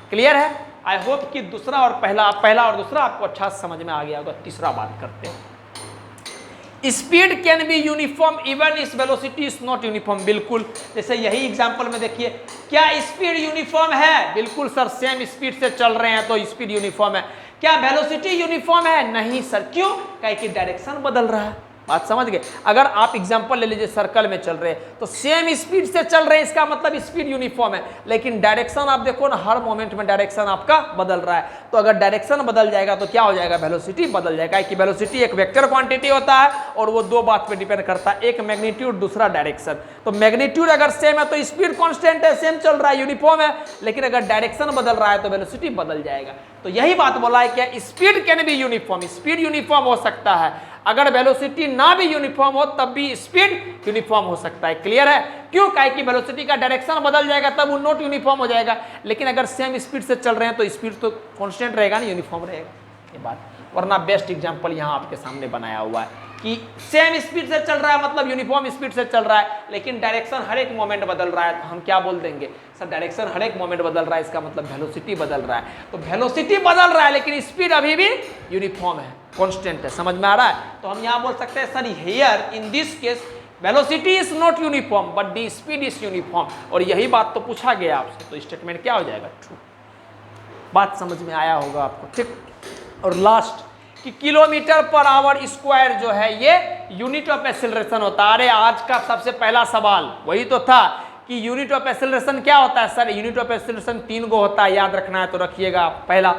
क्लियर है? आई होप कि दूसरा और पहला और दूसरा आपको अच्छा समझ में आ गया होगा। तीसरा बात करते हैं, speed can be uniform even इस वेलोसिटी इज नॉट यूनिफॉर्म। बिल्कुल, जैसे यही एग्जांपल में देखिए, क्या स्पीड यूनिफॉर्म है? बिल्कुल सर, सेम स्पीड से चल रहे हैं तो स्पीड यूनिफॉर्म है। क्या वेलोसिटी यूनिफॉर्म है? नहीं सर। क्यों? काहे कि डायरेक्शन बदल रहा है। बात समझ गए? अगर आप एग्जांपल ले लीजिए, सर्कल में चल रहे हैं तो सेम स्पीड से चल रहे हैं, इसका मतलब स्पीड यूनिफॉर्म है, लेकिन डायरेक्शन आप देखो ना, हर मोमेंट में डायरेक्शन आपका बदल रहा है। तो अगर डायरेक्शन बदल जाएगा तो क्या हो जाएगा? वेलोसिटी बदल जाएगा, कि वेलोसिटी एक वेक्टर क्वांटिटी होता है और वो दो बात पे डिपेंड करता है, एक मैग्नीट्यूड, दूसरा डायरेक्शन। तो मैग्नीट्यूड अगर सेम है तो स्पीड कांस्टेंट है, सेम चल रहा है, यूनिफॉर्म है, लेकिन अगर डायरेक्शन बदल रहा है तो वेलोसिटी बदल जाएगा। तो यही बात बोला है क्या? Speed can be uniform, speed uniform हो सकता है। अगर वेलोसिटी ना भी यूनिफॉर्म हो तब भी स्पीड यूनिफॉर्म हो सकता है। क्लियर है? क्यों? काहे कि वेलोसिटी का डायरेक्शन बदल जाएगा तब वो नॉट यूनिफॉर्म हो जाएगा, लेकिन अगर सेम स्पीड से चल रहे हैं तो स्पीड तो कांस्टेंट रहेगा ना, यूनिफॉर्म रहेगा। ये बात, वरना बेस्ट एग्जांपल यहाँ आपके सामने बनाया हुआ है कि सेम स्पीड से चल रहा है मतलब यूनिफॉर्म स्पीड से चल रहा है, लेकिन डायरेक्शन हर एक मोमेंट बदल रहा है। तो हम क्या बोल देंगे? सर डायरेक्शन हर एक मोमेंट बदल रहा है, इसका मतलब वेलोसिटी बदल रहा है। तो वेलोसिटी बदल रहा है लेकिन स्पीड अभी भी यूनिफॉर्म है, कांस्टेंट है। समझ में आ रहा है? तो हम यहाँ बोल सकते हैं sir here in this case velocity is not uniform but the speed is uniform. और यही बात तो पूछा गया आपसे, तो स्टेटमेंट क्या हो जाएगा? ट्रू। बात समझ में आया होगा आपको, ठीक। और लास्ट, कि किलोमीटर पर आवर स्क्वायर जो है ये यूनिट ऑफ एक्सेलरेशन होता है। अरे आज का सबसे पहला सवाल वही तो था कि यूनिट ऑफ एक्सेलरेशन क्या होता है सर? यूनिट ऑफ एक्सेलरेशन 3 गो होता है, याद रखना है तो रखिएगा। पहला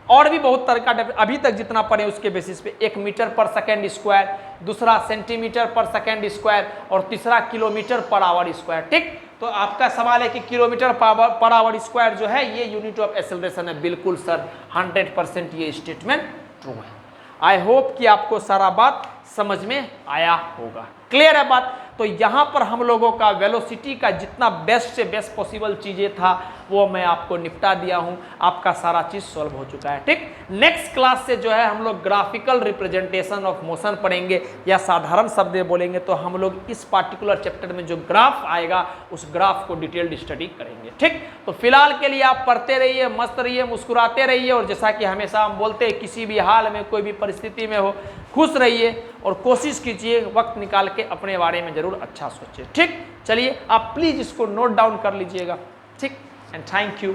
और भी बहुत तरह का अभी तक जितना पढ़े उसके बेसिस पे 1 मीटर पर सेकेंड स्क्वायर, दूसरा सेंटीमीटर पर सेकेंड स्क्वायर और तीसरा किलोमीटर पर आवर स्क्वायर। ठीक, तो आपका सवाल है कि किलोमीटर पर आवर स्क्वायर जो है ये यूनिट ऑफ एक्सेलरेशन है। बिल्कुल सर, 100% ये स्टेटमेंट ट्रू है। आई होप कि आपको सारा बात समझ में आया होगा। क्लियर है बात? तो यहाँ पर हम लोगों का वेलोसिटी का जितना बेस्ट से बेस्ट पॉसिबल चीज़ें था वो मैं आपको निपटा दिया हूँ। आपका सारा चीज़ सॉल्व हो चुका है। ठीक, नेक्स्ट क्लास से जो है हम लोग ग्राफिकल रिप्रेजेंटेशन ऑफ मोशन पढ़ेंगे या साधारण शब्द में बोलेंगे तो हम लोग इस पार्टिकुलर चैप्टर में जो ग्राफ आएगा उस ग्राफ को डिटेल्ड स्टडी करेंगे। ठीक, तो फिलहाल के लिए आप पढ़ते रहिए, मस्त रहिए, मुस्कुराते रहिए और जैसा कि हमेशा हम बोलते हैं किसी भी हाल में कोई भी परिस्थिति में हो खुश रहिए और कोशिश कीजिए वक्त निकाल के अपने बारे में जरूर अच्छा सोचिए। ठीक, चलिए आप प्लीज इसको नोट डाउन कर लीजिएगा। ठीक, एंड थैंक यू।